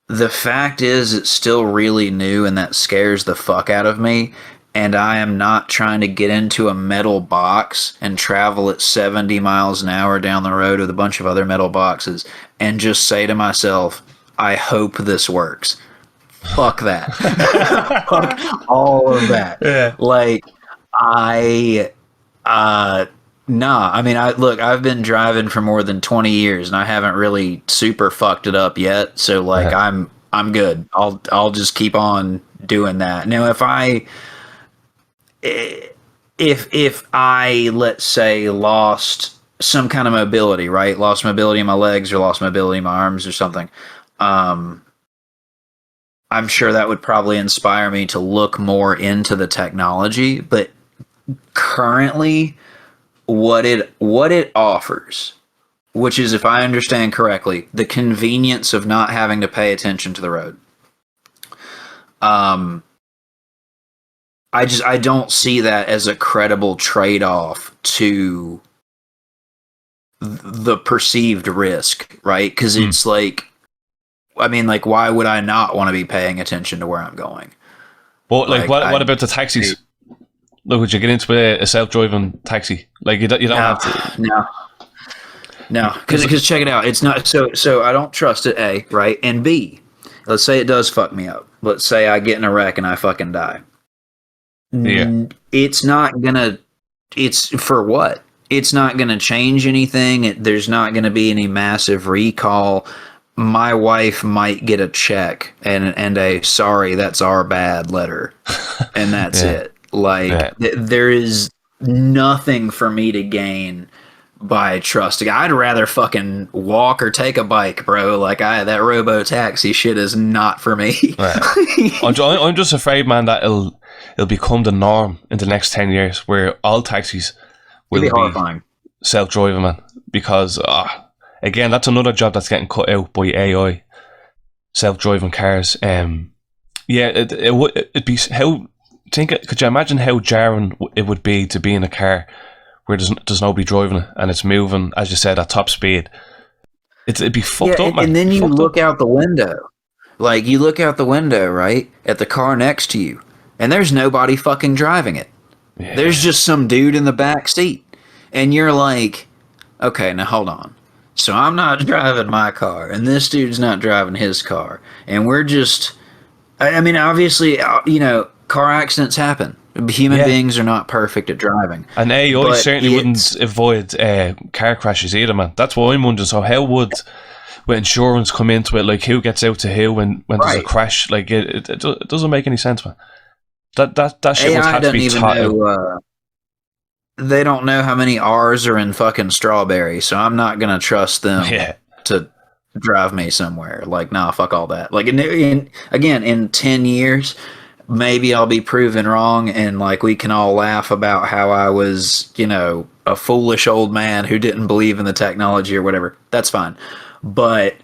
The fact is, it's still really new, and that scares the fuck out of me. And I am not trying to get into a metal box and travel at 70 miles an hour down the road with a bunch of other metal boxes and just say to myself, I hope this works. Fuck that. Fuck all of that. Yeah. Like, nah. I mean, I've been driving for more than 20 years, and I haven't really super fucked it up yet. So, like, I'm good. I'll just keep on doing that. Now, if I let's say lost some kind of mobility, right? Lost mobility in my legs or lost mobility in my arms or something. I'm sure that would probably inspire me to look more into the technology, but currently what it offers, which is, if I understand correctly, the convenience of not having to pay attention to the road. I don't see that as a credible trade-off to the perceived risk, right? Because it's like, I mean, like, why would I not want to be paying attention to where I'm going? But like, what about the taxis? Look, would you get into a self-driving taxi? Like, you don't have to. No, because check it out. It's not so. I don't trust it. A, right, and B. Let's say it does fuck me up. Let's say I get in a wreck and I fucking die. Yeah. It's not gonna. It's for what? It's not gonna change anything. There's not gonna be any massive recall. My wife might get a check and a sorry, that's our bad letter, and that's it. Like, there is nothing for me to gain by trusting. I'd rather fucking walk or take a bike, bro. Like, that robo taxi shit is not for me. I'm just afraid, man, that it'll become the norm in the next 10 years, where all taxis will be horrifying, self-driving, man. Because again, that's another job that's getting cut out by AI, self-driving cars. It'd be how. Could you imagine how jarring it would be to be in a car where there's nobody driving it and it's moving, as you said, at top speed? It'd be fucked up, man. And then you look out the window. Like, you look out the window, right, at the car next to you, and there's nobody fucking driving it. Yeah. There's just some dude in the back seat. And you're like, okay, now hold on. So I'm not driving my car, and this dude's not driving his car. And we're just, I mean, obviously, car accidents happen. Human beings are not perfect at driving. And AI certainly wouldn't avoid car crashes either, man. That's what I'm wondering. So how would insurance come into it? Like, who gets out to who when there's a crash? Like, it doesn't make any sense, man. That shit would have to be taught out. They don't know how many R's are in fucking strawberry, so I'm not gonna trust them to drive me somewhere. Like, nah, fuck all that. Like, in 10 years, maybe I'll be proven wrong, and like, we can all laugh about how I was, a foolish old man who didn't believe in the technology or whatever. That's fine. But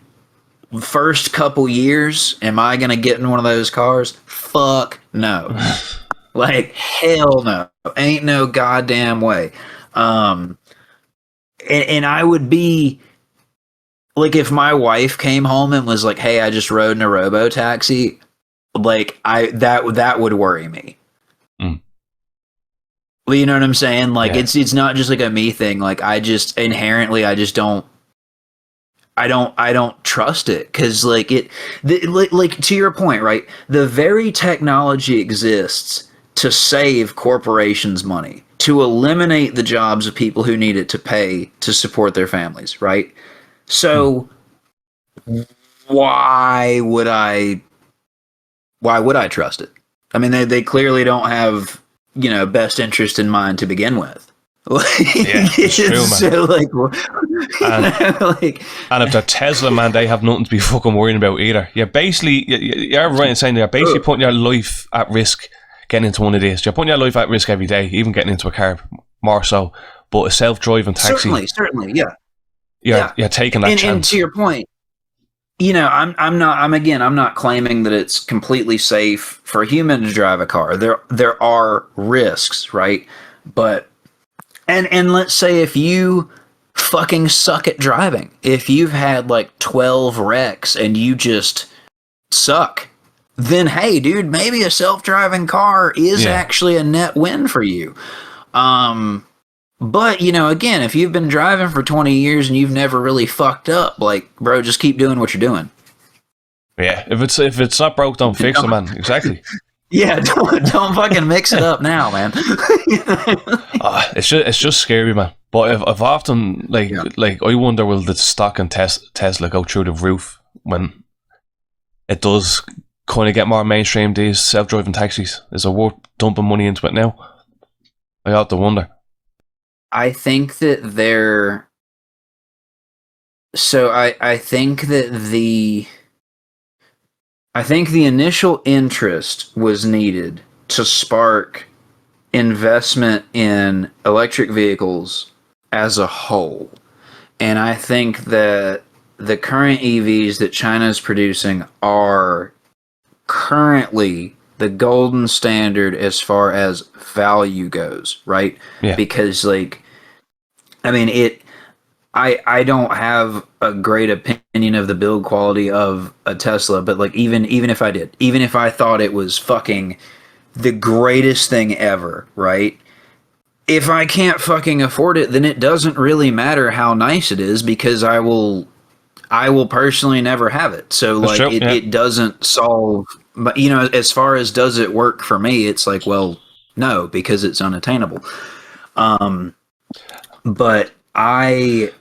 first couple years, am I gonna get in one of those cars? Fuck no. Like, hell no. Ain't no goddamn way. And I would be like, if my wife came home and was like, hey, I just rode in a robo taxi, like, that would worry me. Well, you know what I'm saying? Like, it's not just like a me thing. Like, I just inherently, I don't trust it, because like, like, to your point, right? The very technology exists to save corporations money, to eliminate the jobs of people who need it to pay to support their families, right? So why would I trust it? I mean, they clearly don't have, best interest in mind to begin with. It's true, man. So, and if they're Tesla, man, they have nothing to be fucking worrying about either. You're right in saying you're basically putting your life at risk getting into one of these. You're putting your life at risk every day, even getting into a car, more so. But a self-driving taxi, certainly, yeah. You're taking that chance. And to your point, I'm not claiming that it's completely safe for a human to drive a car. There are risks, right? But and let's say if you fucking suck at driving, if you've had like 12 wrecks and you just suck, then hey, dude, maybe a self-driving car is actually a net win for you. But, again, if you've been driving for 20 years and you've never really fucked up, like, bro, just keep doing what you're doing. Yeah, if it's not broke, don't fix it, man. Exactly. Yeah, don't fucking mix it up now, man. It's just scary, man. But I've often like I wonder, will the stock in Tesla go through the roof when it does kind of get more mainstream? These self-driving taxis, is it worth dumping money into it now? I have to wonder. I think that they're. So I think that I think the initial interest was needed to spark investment in electric vehicles as a whole. And I think that the current EVs that China is producing are currently the golden standard as far as value goes, right? Yeah. Because, like, I mean, I don't have a great opinion of the build quality of a Tesla, but like even if I did, even if I thought it was fucking the greatest thing ever, right? If I can't fucking afford it, then it doesn't really matter how nice it is, because I will personally never have it. So That's like true, it doesn't solve, but you know, as far as does it work for me, it's like, well, no, because it's unattainable. But I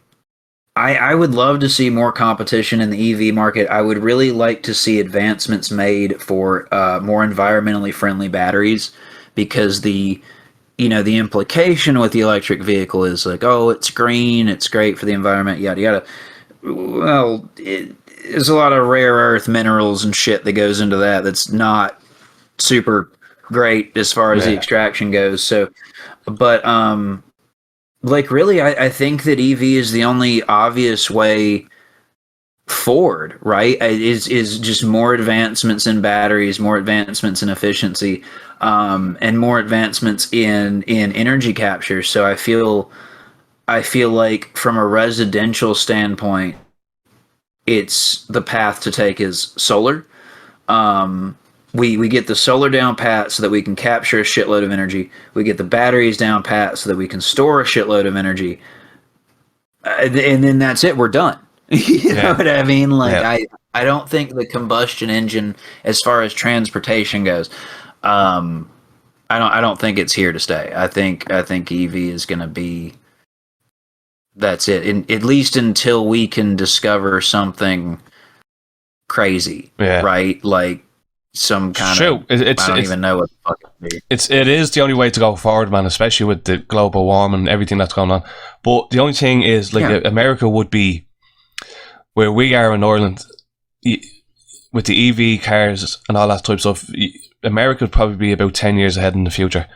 would love to see more competition in the EV market. I would really like to see advancements made for more environmentally friendly batteries, because the implication with the electric vehicle is like, oh, it's green, it's great for the environment, yada yada. Well, there's a lot of rare earth minerals and shit that goes into that. That's not super great as far as the extraction goes. So, but like, really, I think that EV is the only obvious way forward, right? Is just more advancements in batteries, more advancements in efficiency, and more advancements in energy capture. So I feel like from a residential standpoint, it's the path to take is solar. We get the solar down pat so that we can capture a shitload of energy. We get the batteries down pat so that we can store a shitload of energy. And then that's it. We're done. You know what I mean? Like, I don't think the combustion engine, as far as transportation goes, I don't think it's here to stay. I think EV is going to be, that's it. At least until we can discover something crazy, right? Like some kind of, I don't even know what the fuck it is. It is the only way to go forward, man, especially with the global warming and everything that's going on. But the only thing is, like, America would be where we are in Ireland with the EV cars and all that type of stuff. America would probably be about 10 years ahead in the future.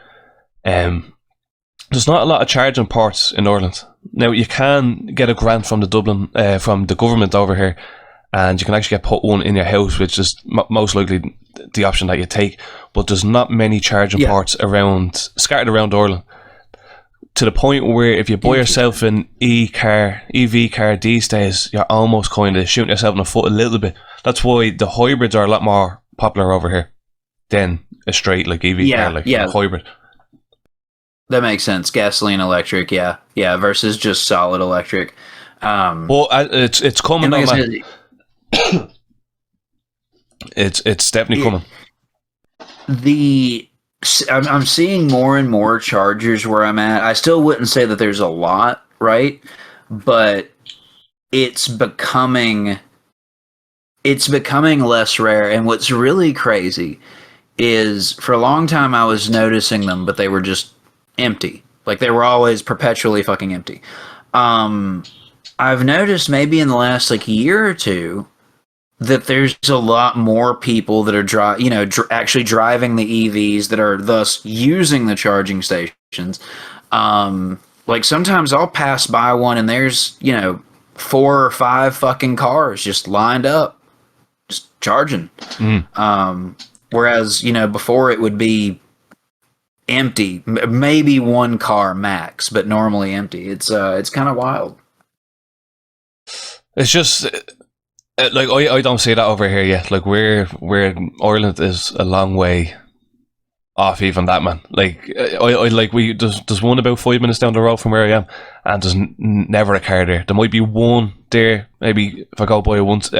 There's not a lot of charging ports in Ireland. Now, you can get a grant from from the government over here, and you can actually get put one in your house, which is most likely the option that you take. But there's not many charging ports scattered around Ireland, to the point where if you buy yourself an EV car these days, you're almost kind of shooting yourself in the foot a little bit. That's why the hybrids are a lot more popular over here than a straight like EV car, like a hybrid. That makes sense. Gasoline electric, versus just solid electric. Well, it's coming, though, man. It's definitely coming. I'm seeing more and more chargers where I'm at. I still wouldn't say that there's a lot, right? But it's becoming less rare. And what's really crazy is, for a long time I was noticing them, but they were just empty. Like, they were always perpetually fucking empty. I've noticed maybe in the last year or two that there's a lot more people that are actually driving the EVs, that are thus using the charging stations. Like, sometimes I'll pass by one and there's 4 or 5 fucking cars just lined up, just charging. Whereas before it would be empty, maybe one car max, but normally empty. It's kind of wild. It's just like I don't see that over here yet. Like, where Ireland is a long way off even that, man. Like, there's one about 5 minutes down the road from where I am, and there's never a car there. There might be one there, maybe if I go by once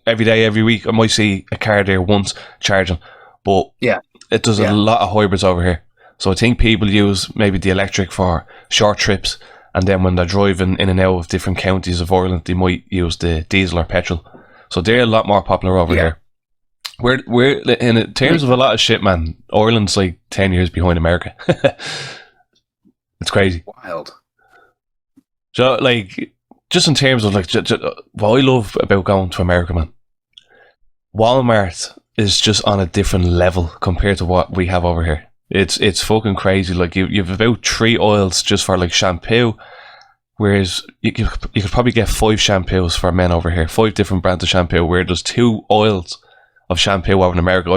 every day, every week. I might see a car there once charging, but Yeah. it does a lot of hybrids over here. So I think people use maybe the electric for short trips, and then when they're driving in and out of different counties of Ireland, they might use the diesel or petrol. So they're a lot more popular over here. We're in terms of a lot of shit, man. Ireland's like 10 years behind America. It's crazy. Wild. So, like, just in terms of like what I love about going to America, man, Walmart is just on a different level compared to what we have over here. It's fucking crazy. Like, you've about 3 aisles just for like shampoo, whereas you could probably get 5 shampoos for men over here, 5 different brands of shampoo, where there's 2 aisles of shampoo over in America.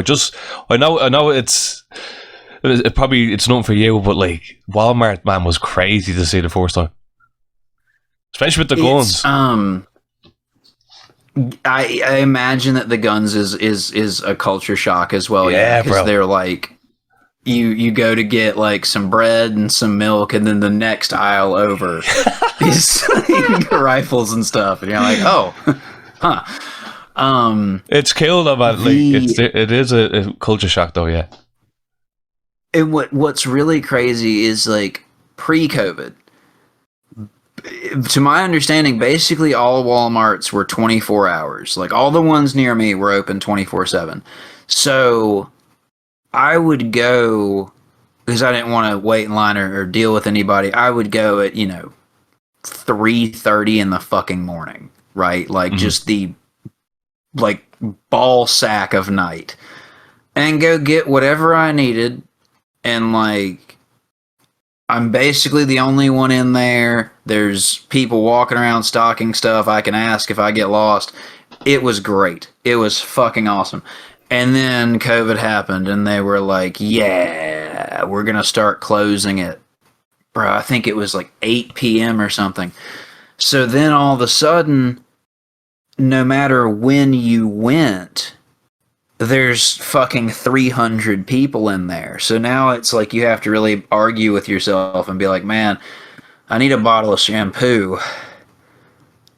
I know it's nothing for you, but like, Walmart, man, was crazy to see the first time, especially with the guns. I imagine that the guns is a culture shock as well. Yeah, because bro. they're like, you go to get like some bread and some milk, and then the next aisle over is rifles and stuff, and you're like, oh, huh. It's cool though, man. Like, it is a culture shock though, yeah. And what's really crazy is, like, pre-COVID, to my understanding, basically all Walmarts were 24 hours. Like, all the ones near me were open 24/7. So I would go, because I didn't want to wait in line or deal with anybody. I would go at 3:30 in the fucking morning, right? Like, just the like ball sack of night, and go get whatever I needed. And like, I'm basically the only one in there. There's people walking around stocking stuff. I can ask if I get lost. It was great. It was fucking awesome. And then COVID happened, and they were like, yeah, we're going to start closing it. Bro, I think it was like 8 p.m. or something. So then all of a sudden, no matter when you went, there's fucking 300 people in there. So now it's like you have to really argue with yourself and be like, man, I need a bottle of shampoo.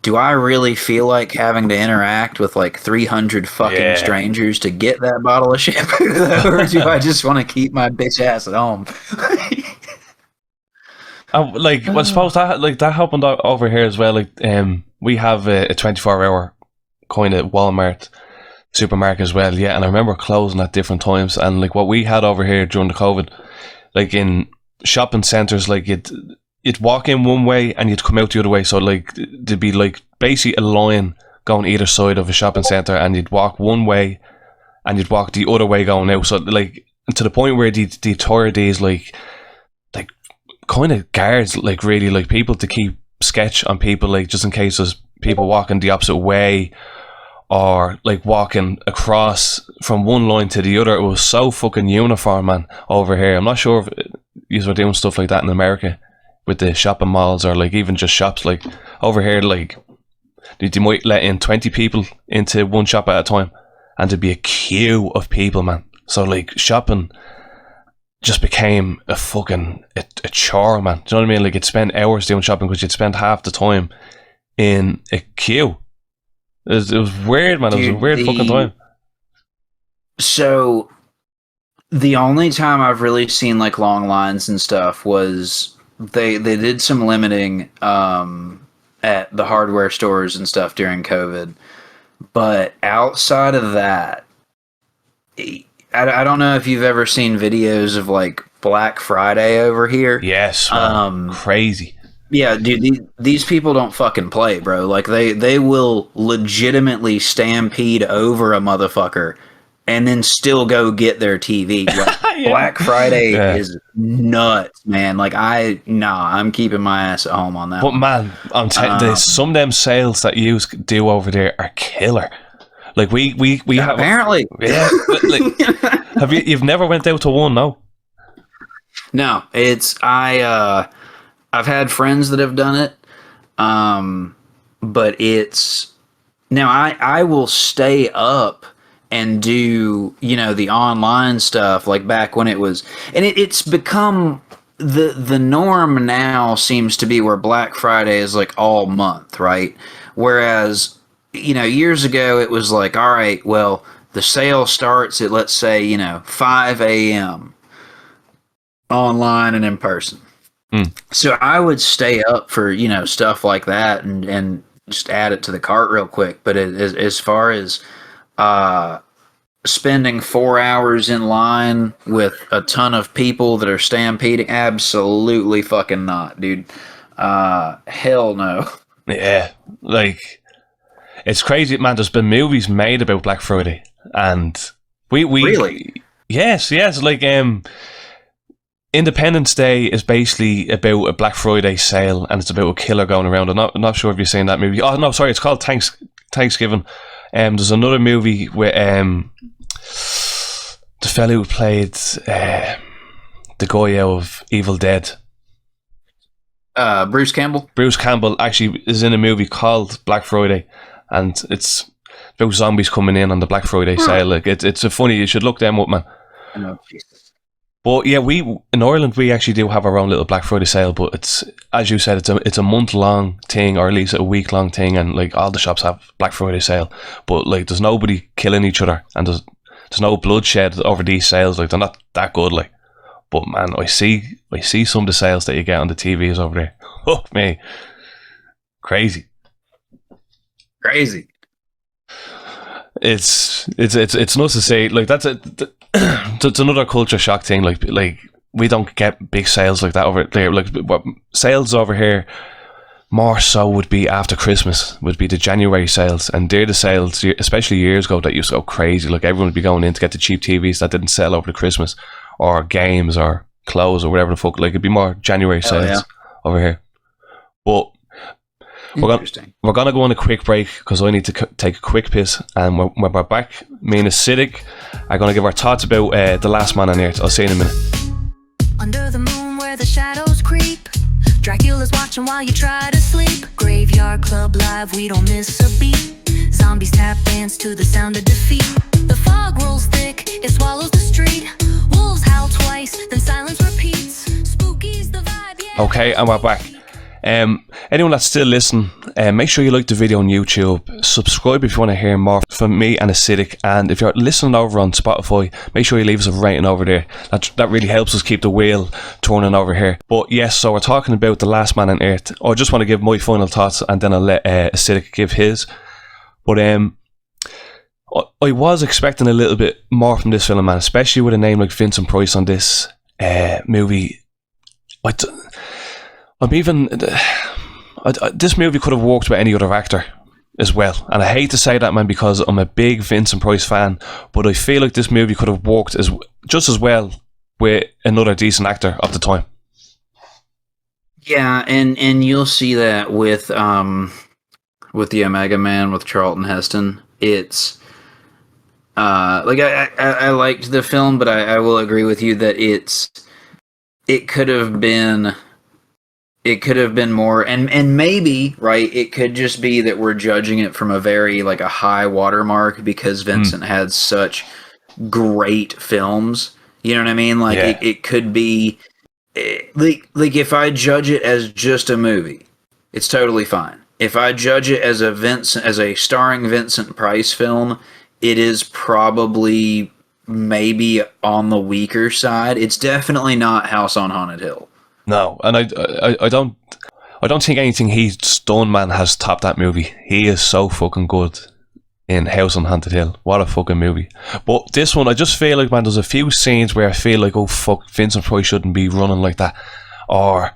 Do I really feel like having to interact with like 300 fucking strangers to get that bottle of shampoo, though? Or do I just want to keep my bitch ass at home? Like, I suppose that happened over here as well. Like, we have a 24-hour kind of Walmart supermarket as well, yeah, and I remember closing at different times. And like, what we had over here during the COVID, like in shopping centres, like you'd walk in one way and you'd come out the other way. So like, there'd be like basically a line going either side of a shopping centre, and you'd walk one way and you'd walk the other way going out. So like, to the point where the authorities like kind of guards, like really like people to keep sketch on people, like just in case there's people walking the opposite way or like walking across from one line to the other. It was so fucking uniform, man, over here. I'm not sure if you were doing stuff like that in America with the shopping malls, or like even just shops. Like over here, like you might let in 20 people into one shop at a time, and there'd be a queue of people, man. So like, shopping just became a fucking a chore, man. Do you know what I mean? Like, you'd spend hours doing shopping because you'd spend half the time in a queue. It was weird, man. It was a weird fucking time. So the only time I've really seen like long lines and stuff was they did some limiting at the hardware stores and stuff during COVID. But outside of that, I don't know if you've ever seen videos of like Black Friday over here. Yes, man. Crazy. Yeah, dude, these people don't fucking play, bro. Like, they will legitimately stampede over a motherfucker and then still go get their TV. Like, yeah. Black Friday is nuts, man. Like, I'm keeping my ass at home on that. But man, I'm telling you, some of them sales that you do over there are killer. Like, we have, apparently, yeah. Like, you've never went out to one, no? No, it's I've had friends that have done it, but it's now I will stay up and do the online stuff like back when it was, and it's become the norm now. Seems to be where Black Friday is like all month, right? Whereas years ago it was like, all right, well, the sale starts at, let's say, 5 a.m. online and in person. So I would stay up for, stuff like that and just add it to the cart real quick. But as far as spending 4 hours in line with a ton of people that are stampeding, absolutely fucking not, dude. Hell no. Yeah, like, it's crazy, man. There's been movies made about Black Friday, and we Really? yes, like Independence Day is basically about a Black Friday sale, and it's about a killer going around. I'm not sure if you've seen that movie. Oh no, sorry, it's called Thanksgiving. There's another movie with the fellow who played the guy out of Evil Dead. Bruce Campbell. Bruce Campbell actually is in a movie called Black Friday, and it's about zombies coming in on the Black Friday sale. Like, it's a funny. You should look them up, man. Oh, Jesus. But yeah, we in Ireland we actually do have our own little Black Friday sale, but it's, as you said, it's a month long thing, or at least a week long thing, and like all the shops have Black Friday sale, but like there's nobody killing each other, and there's no bloodshed over these sales. Like, they're not that good, like. But man, I see some of the sales that you get on the TVs over there. Oh me, crazy. It's nuts to say. Like, that's it's another culture shock thing. Like we don't get big sales like that over there. Like, what sales over here more so would be after Christmas, would be the January sales, and they're the sales, especially years ago, that used to go crazy. Like, everyone would be going in to get the cheap TVs that didn't sell over the Christmas, or games, or clothes, or whatever the fuck. Like, it'd be more January sales over here. But we're gonna go on a quick break because I need to take a quick piss, and when we're back, me and Acidic are gonna give our thoughts about The Last Man on Earth. I'll see you in a minute. Under the moon where the shadows creep, Dracula's watching while you try to sleep. Graveyard Club live, we don't miss a beat. Zombies tap dance to the sound of defeat. The fog rolls thick, it swallows the street. Wolves howl twice, then silence repeats. Spooky's the vibe, yeah. Okay, and we're back. Anyone that's still listening, make sure you like the video on YouTube, subscribe if you want to hear more from me and Acidic, and if you're listening over on Spotify, make sure you leave us a rating over there. That really helps us keep the wheel turning over here. But yes, so we're talking about The Last Man on Earth. I just want to give my final thoughts, and then I'll let Acidic give his. But I was expecting a little bit more from this film, man, especially with a name like Vincent Price on this movie. This movie could have worked with any other actor as well, and I hate to say that, man, because I'm a big Vincent Price fan, but I feel like this movie could have worked just as well with another decent actor of the time. Yeah, and you'll see that with the Omega Man, with Charlton Heston. It's like, I liked the film, but I will agree with you that it could have been more, and maybe, right, it could just be that we're judging it from a very, like, a high watermark because Vincent had such great films. You know what I mean? Like, yeah. it could be like if I judge it as just a movie, it's totally fine. If I judge it as a starring Vincent Price film, it is probably maybe on the weaker side. It's definitely not House on Haunted Hill. No, and I don't think anything he's done, man, has topped that movie. He is so fucking good in House on Haunted Hill. What a fucking movie. But this one, I just feel like, man, there's a few scenes where I feel like, oh fuck, Vincent Price shouldn't be running like that. Or,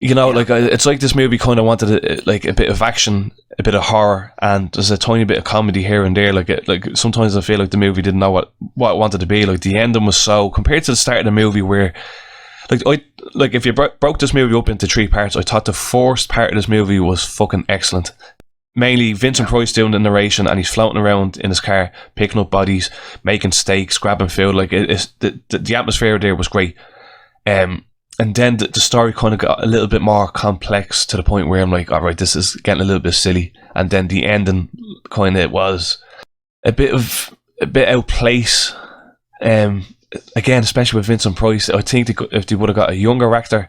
like, it's like this movie kind of wanted like a bit of action, a bit of horror, and there's a tiny bit of comedy here and there. Like sometimes I feel like the movie didn't know what it wanted to be. Like, the ending was so, compared to the start of the movie where, like if you broke this movie up into 3 parts, I thought the first part of this movie was fucking excellent. Mainly Vincent Price doing the narration, and he's floating around in his car, picking up bodies, making steaks, grabbing food. Like, the atmosphere there was great. And then the story kind of got a little bit more complex to the point where I'm like, all right, this is getting a little bit silly. And then the ending kind of was a bit out of place. Again, especially with Vincent Price, I think if they would have got a younger actor,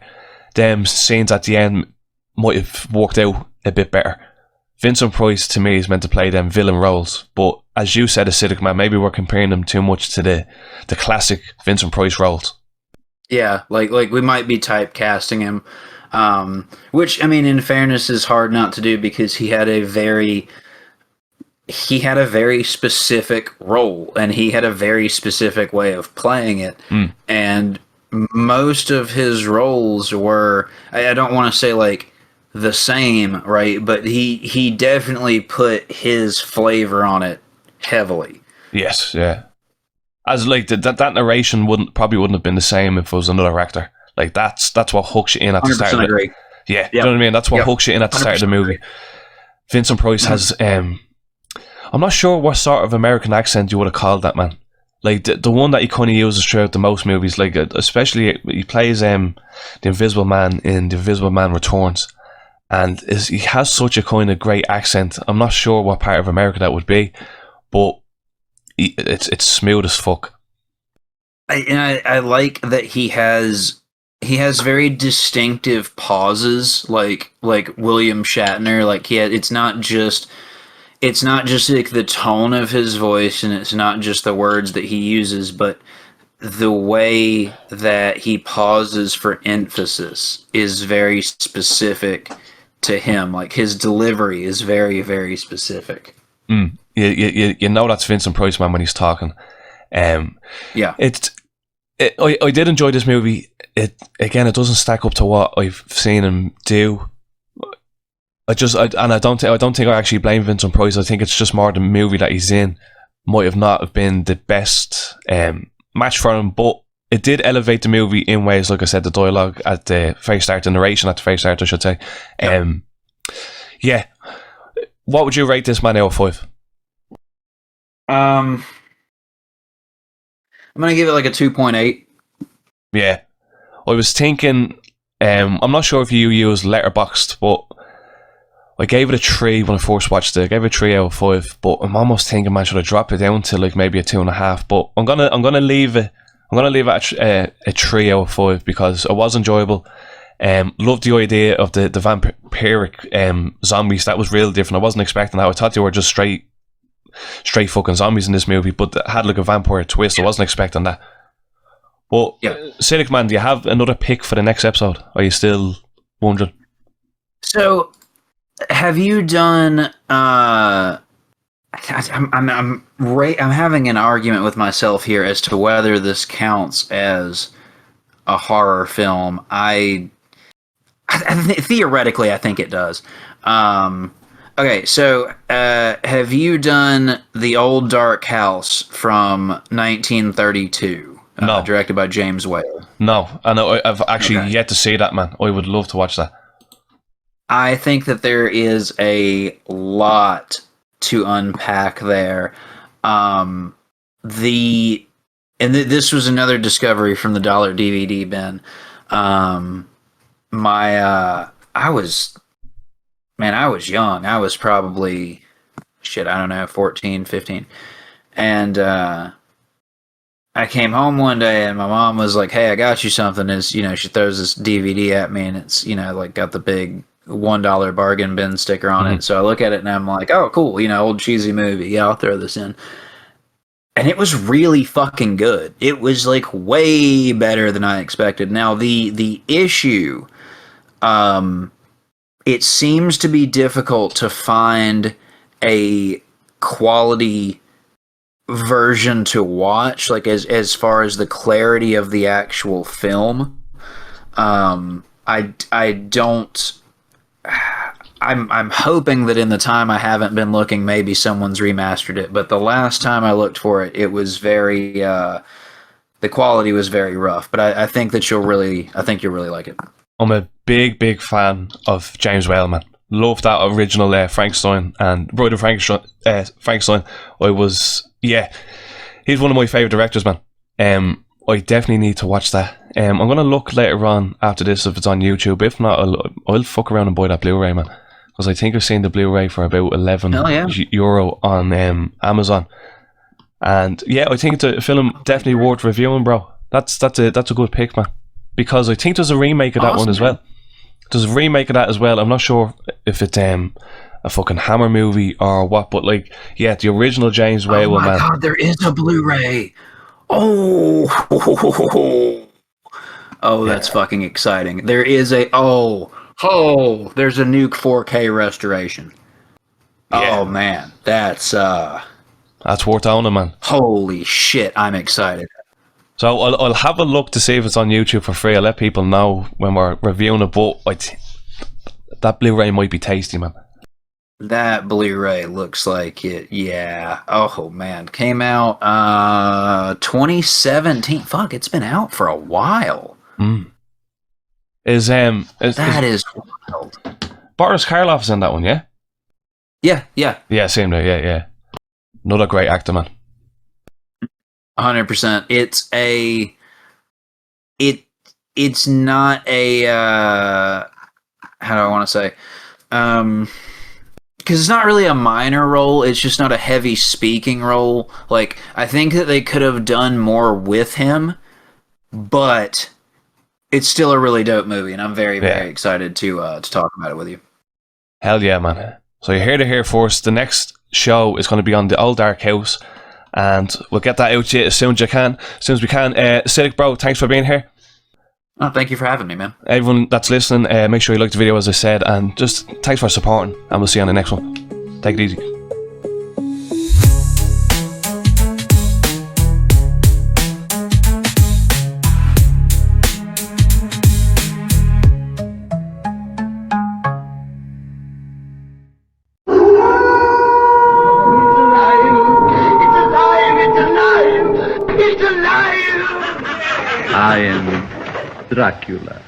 them scenes at the end might have worked out a bit better Vincent Price to me is meant to play them villain roles, but as you said, Acidic Man, maybe we're comparing them too much to the classic Vincent Price roles. Yeah, like we might be typecasting him, which I mean, in fairness, is hard not to do because he had a very specific role and he had a very specific way of playing it, and most of his roles were, I don't want to say like the same, right? But he definitely put his flavor on it heavily. Yes, yeah. As like that narration wouldn't have been the same if it was another actor. Like that's what hooks you in at the start. 100% agree. Yeah, you know what I mean. That's what hooks you in at the start of the movie. Agree. Vincent Price has I'm not sure what sort of American accent you would have called that, man. Like the one that he kind of uses throughout the most movies, like especially he plays the Invisible Man in The Invisible Man Returns, and he has such a kind of great accent. I'm not sure what part of America that would be, but it's smooth as fuck. I like that he has very distinctive pauses, like William Shatner. Like it's not just like the tone of his voice, and it's not just the words that he uses, but the way that he pauses for emphasis is very specific to him. Like his delivery is very, very specific. You know that's Vincent Price, man, when he's talking. Yeah. I did enjoy this movie. It doesn't stack up to what I've seen him do. I don't think I actually blame Vincent Price. I think it's just more the movie that he's in might have not have been the best match for him, but it did elevate the movie in ways. Like I said, the dialogue at the very start, the narration at the very start, I should say. Yeah. What would you rate this man out of 5? I'm gonna give it like a 2.8. Yeah, I was thinking. I'm not sure if you use Letterboxd, but I gave it a 3 when I first watched it. I gave it a 3 out of 5, but I'm almost thinking, man, should I drop it down to like maybe a 2.5? But I'm gonna leave it. I'm gonna leave it at a 3 out of 5 because it was enjoyable. Loved the idea of the vampiric zombies. That was real different. I wasn't expecting that. I thought they were just straight fucking zombies in this movie, but it had like a vampire twist. I wasn't expecting that. But Cynic Man, do you have another pick for the next episode? Are you still wondering? So, have you done? I'm having an argument with myself here as to whether this counts as a horror film. Theoretically, I think it does. Okay, so have you done The Old Dark House from 1932? No. Directed by James Whale. No, and I've actually yet to see that, man. I would love to watch that. I think that there is a lot to unpack there. This was another discovery from the dollar DVD bin. I was young. I was probably, I don't know, 14, 15. And I came home one day and my mom was like, "Hey, I got you something." She throws this DVD at me and it's, like got the big $1 bargain bin sticker on it. So I look at it and I'm like, "Oh, cool, old cheesy movie. Yeah, I'll throw this in." And it was really fucking good. It was like way better than I expected. Now the issue, it seems to be difficult to find a quality version to watch, like as far as the clarity of the actual film. I'm hoping that in the time I haven't been looking, maybe someone's remastered it. But the last time I looked for it, it was very the quality was very rough. But I think that you'll really like it. I'm a big fan of James Whale, man. Love that original Frankenstein and Bride of Frankenstein. He's one of my favourite directors, man. I definitely need to watch that. I'm gonna look later on after this if it's on YouTube. If not, I'll fuck around and buy that Blu-ray, man. Because I think I've seen the Blu-ray for about €11 on Amazon. And yeah, I think it's a film definitely worth reviewing, bro. That's a good pick, man. Because I think there's a remake of that one as well. There's a remake of that as well. I'm not sure if it's a fucking Hammer movie or what, but like, yeah, the original James Whale, Oh my man. god, there is a Blu-ray. Oh, oh, that's fucking exciting. There is a there's a new 4K restoration. Yeah. Oh man, that's worth owning, man. holy shit, I'm excited. So I'll have a look to see if it's on YouTube for free. I'll let people know when we're reviewing it, but that Blu-ray might be tasty, man. That Blu-ray looks like it. Yeah. Oh man, came out 2017. Fuck, it's been out for a while. Is That is wild. Boris Karloff's in that one, yeah? Yeah. Yeah, same there, yeah. Another great actor, man. 100%. It's not a how do I want to say? Because it's not really a minor role. It's just not a heavy speaking role. Like, I think that they could have done more with him, but it's still a really dope movie, and I'm very excited to talk about it with you. Hell yeah, man. So you're here to hear first. The next show is going to be on the Old Dark House, and we'll get that out to you as soon as we can. Cidic, bro, thanks for being here. Oh, thank you for having me, man. Everyone that's listening, make sure you like the video, as I said, and just thanks for supporting, and we'll see you on the next one. Take it easy. I am Dracula.